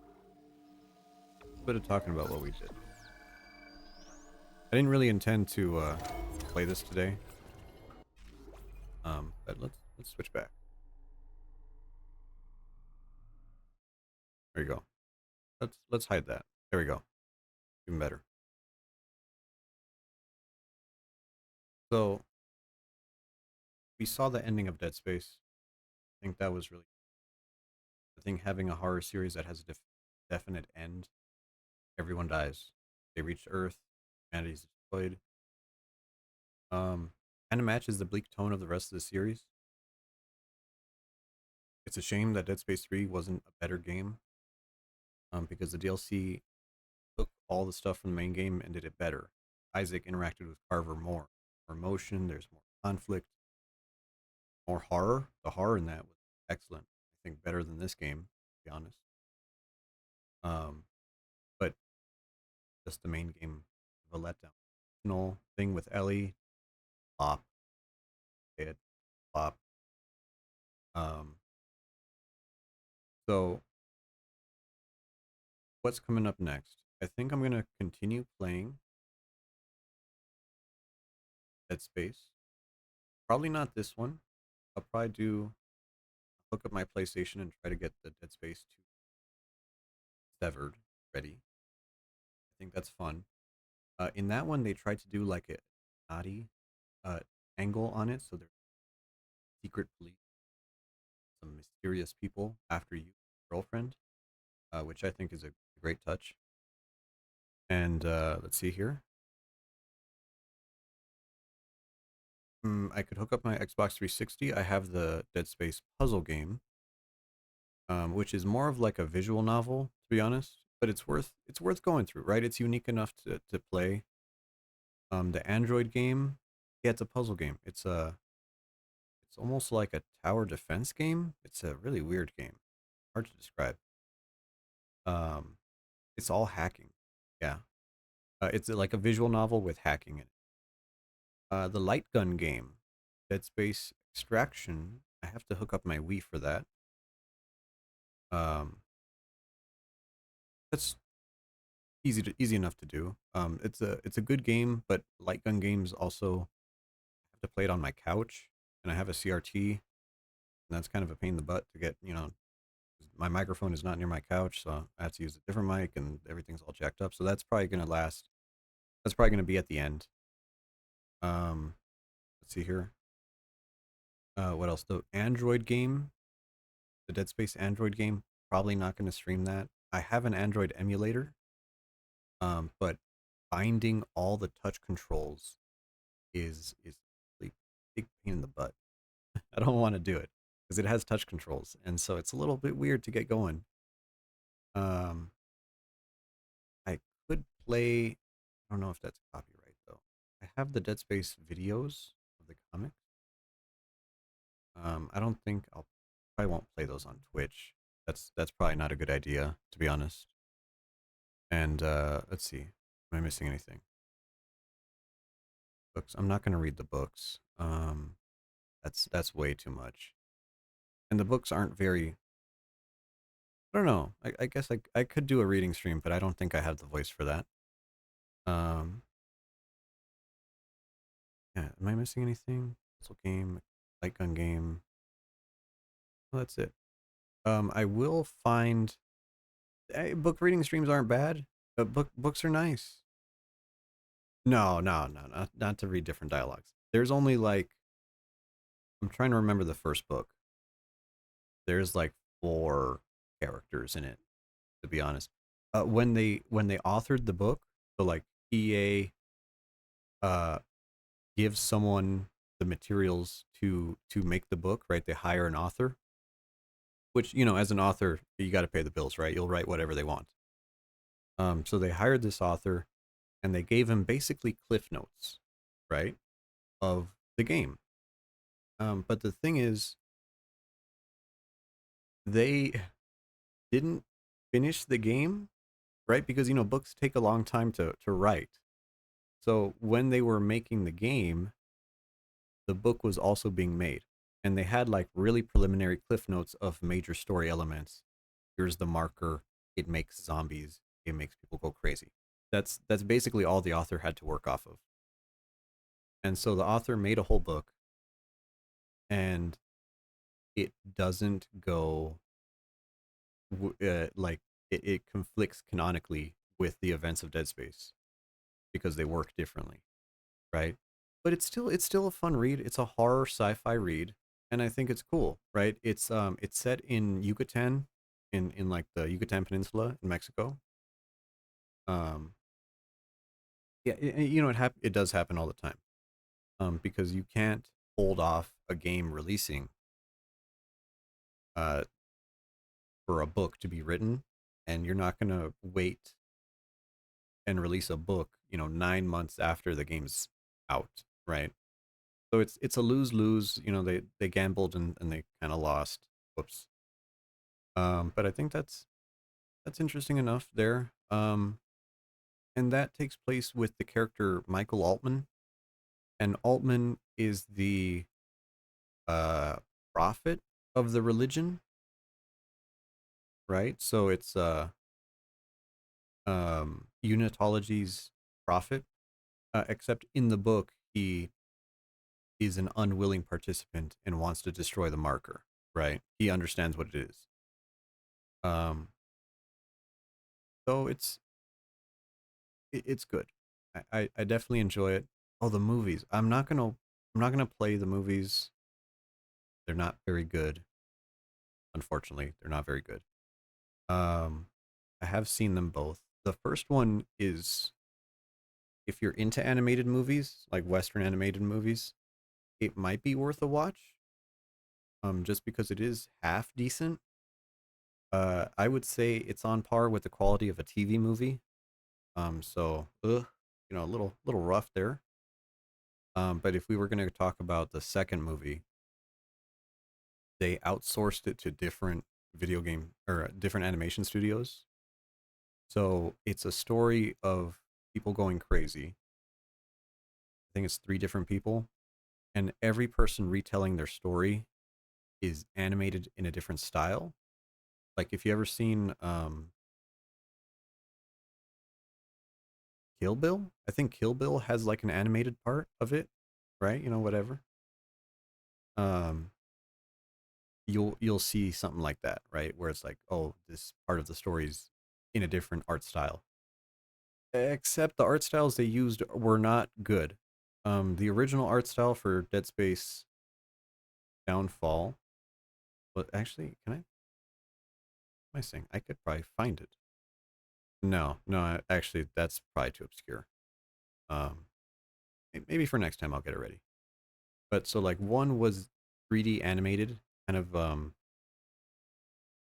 bit of talking about what we did. I didn't really intend to play this today. But let's switch back. There you go. Let's hide that. There we go. Even better. So we saw the ending of Dead Space. I think that was really. I think having a horror series that has a definite end. Everyone dies. They reach Earth. Humanity's destroyed. Kind of matches the bleak tone of the rest of the series. It's a shame that Dead Space 3 wasn't a better game. Because the DLC took all the stuff from the main game and did it better. Isaac interacted with Carver more. More emotion, there's more conflict, more horror. The horror in that was excellent. I think better than this game, to be honest. But just the main game of a letdown. No thing with Ellie, flop, it, flop. So what's coming up next? I think I'm gonna continue playing Dead Space. Probably not this one. I'll probably hook up my PlayStation and try to get the Dead Space 2 severed ready. I think that's fun. In that one, they tried to do like a naughty angle on it, so there's secret police, some mysterious people after you, girlfriend, which I think is a great touch. And let's see here. I could hook up my Xbox 360. I have the Dead Space puzzle game, which is more of like a visual novel, to be honest. But it's worth going through, right? It's unique enough to play. The Android game, yeah, it's a puzzle game. It's almost like a tower defense game. It's a really weird game, hard to describe. Um, it's all hacking, yeah. It's like a visual novel with hacking in it. The light gun game, Dead Space Extraction. I have to hook up my Wii for that. That's easy enough to do. It's a good game, but light gun games also have to play it on my couch, and I have a CRT, and that's kind of a pain in the butt to get. My microphone is not near my couch, so I have to use a different mic, and everything's all jacked up. So that's probably gonna last. That's probably gonna be at the end. Let's see here. What else? The Android game, the Dead Space Android game. Probably not gonna stream that. I have an Android emulator. But finding all the touch controls is a big pain in the butt. I don't want to do it because it has touch controls, and so it's a little bit weird to get going. Um, I could play. I don't know if that's copyright though. I have the Dead Space videos of the comics. I don't think I'll probably won't play those on Twitch. That's probably not a good idea, to be honest. And let's see. Am I missing anything? Books. I'm not going to read the books. That's way too much. And the books aren't very. I don't know. I guess I could do a reading stream, but I don't think I have the voice for that. Um. Yeah. Am I missing anything? Puzzle game, light gun game. Well, that's it. I will find. Book reading streams aren't bad. Books are nice. No, not to read different dialogues. There's only like. I'm trying to remember the first book. There's like 4 characters in it, to be honest. When they authored the book, so like EA gives someone the materials to make the book, right? They hire an author, which as an author you got to pay the bills, right? You'll write whatever they want. So they hired this author, and they gave him basically cliff notes, right, of the game. But the thing is, they didn't finish the game, right? Because books take a long time to write. So when they were making the game, the book was also being made, and they had like really preliminary cliff notes of major story elements. Here's the marker. It makes zombies. It makes people go crazy. That's basically all the author had to work off of. And so the author made a whole book, and it doesn't go like it conflicts canonically with the events of Dead Space because they work differently, right? But it's still a fun read. It's a horror sci-fi read, and I think it's cool, right? It's set in Yucatan, in like the Yucatan Peninsula in Mexico. Um, yeah, it does happen all the time. Because you can't hold off a game releasing uh for a book to be written, and you're not gonna wait and release a book, 9 months after the game's out, right? So it's a lose lose. They gambled and they kind of lost. Whoops. But I think that's interesting enough there. And that takes place with the character Michael Altman, and Altman is the uh prophet of the religion, right? So it's Unitology's prophet, except in the book he is an unwilling participant and wants to destroy the marker, right? He understands what it is. Um, so it's good. I definitely enjoy it. Oh, the movies. I'm not gonna play the movies. They're not very good. Unfortunately, they're not very good. Um, I have seen them both. The first one is, if you're into animated movies, like Western animated movies, it might be worth a watch. Just because it is half decent. I would say it's on par with the quality of a TV movie. So, a little rough there. But if we were going to talk about the second movie, they outsourced it to different video game or different animation studios. So it's a story of people going crazy. I think it's three different people, and every person retelling their story is animated in a different style. Like if you ever seen Kill Bill, I think Kill Bill has like an animated part of it, right? Whatever. Um, you'll see something like that, right? Where it's like, oh, this part of the story's in a different art style. Except the art styles they used were not good. The original art style for Dead Space Downfall, but actually, am I saying I could probably find it? No, no, actually, that's probably too obscure. Um, maybe for next time I'll get it ready. But so like one was 3D animated, kind of.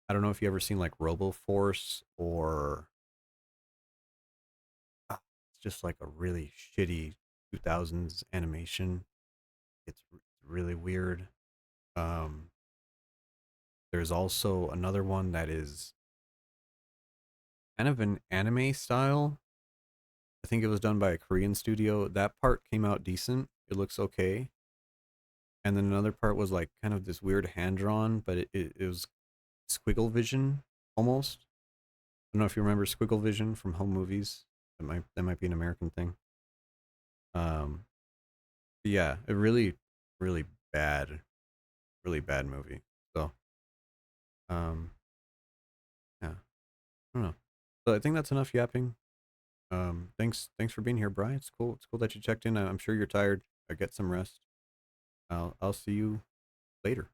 I don't know if you ever seen like Robo Force or it's just like a really shitty 2000s animation. It's really weird. Um, there's also another one that is kind of an anime style. I think it was done by a Korean studio. That part came out decent. It looks okay. And then another part was like kind of this weird hand drawn, but it was squiggle vision almost. I don't know if you remember squiggle vision from home movies. That might be an American thing. Um, yeah, a really, really bad, really bad movie. So, um, yeah, I don't know. So I think that's enough yapping. Thanks for being here, Brian. It's cool. It's cool that you checked in. I'm sure you're tired. Get some rest. I'll see you later.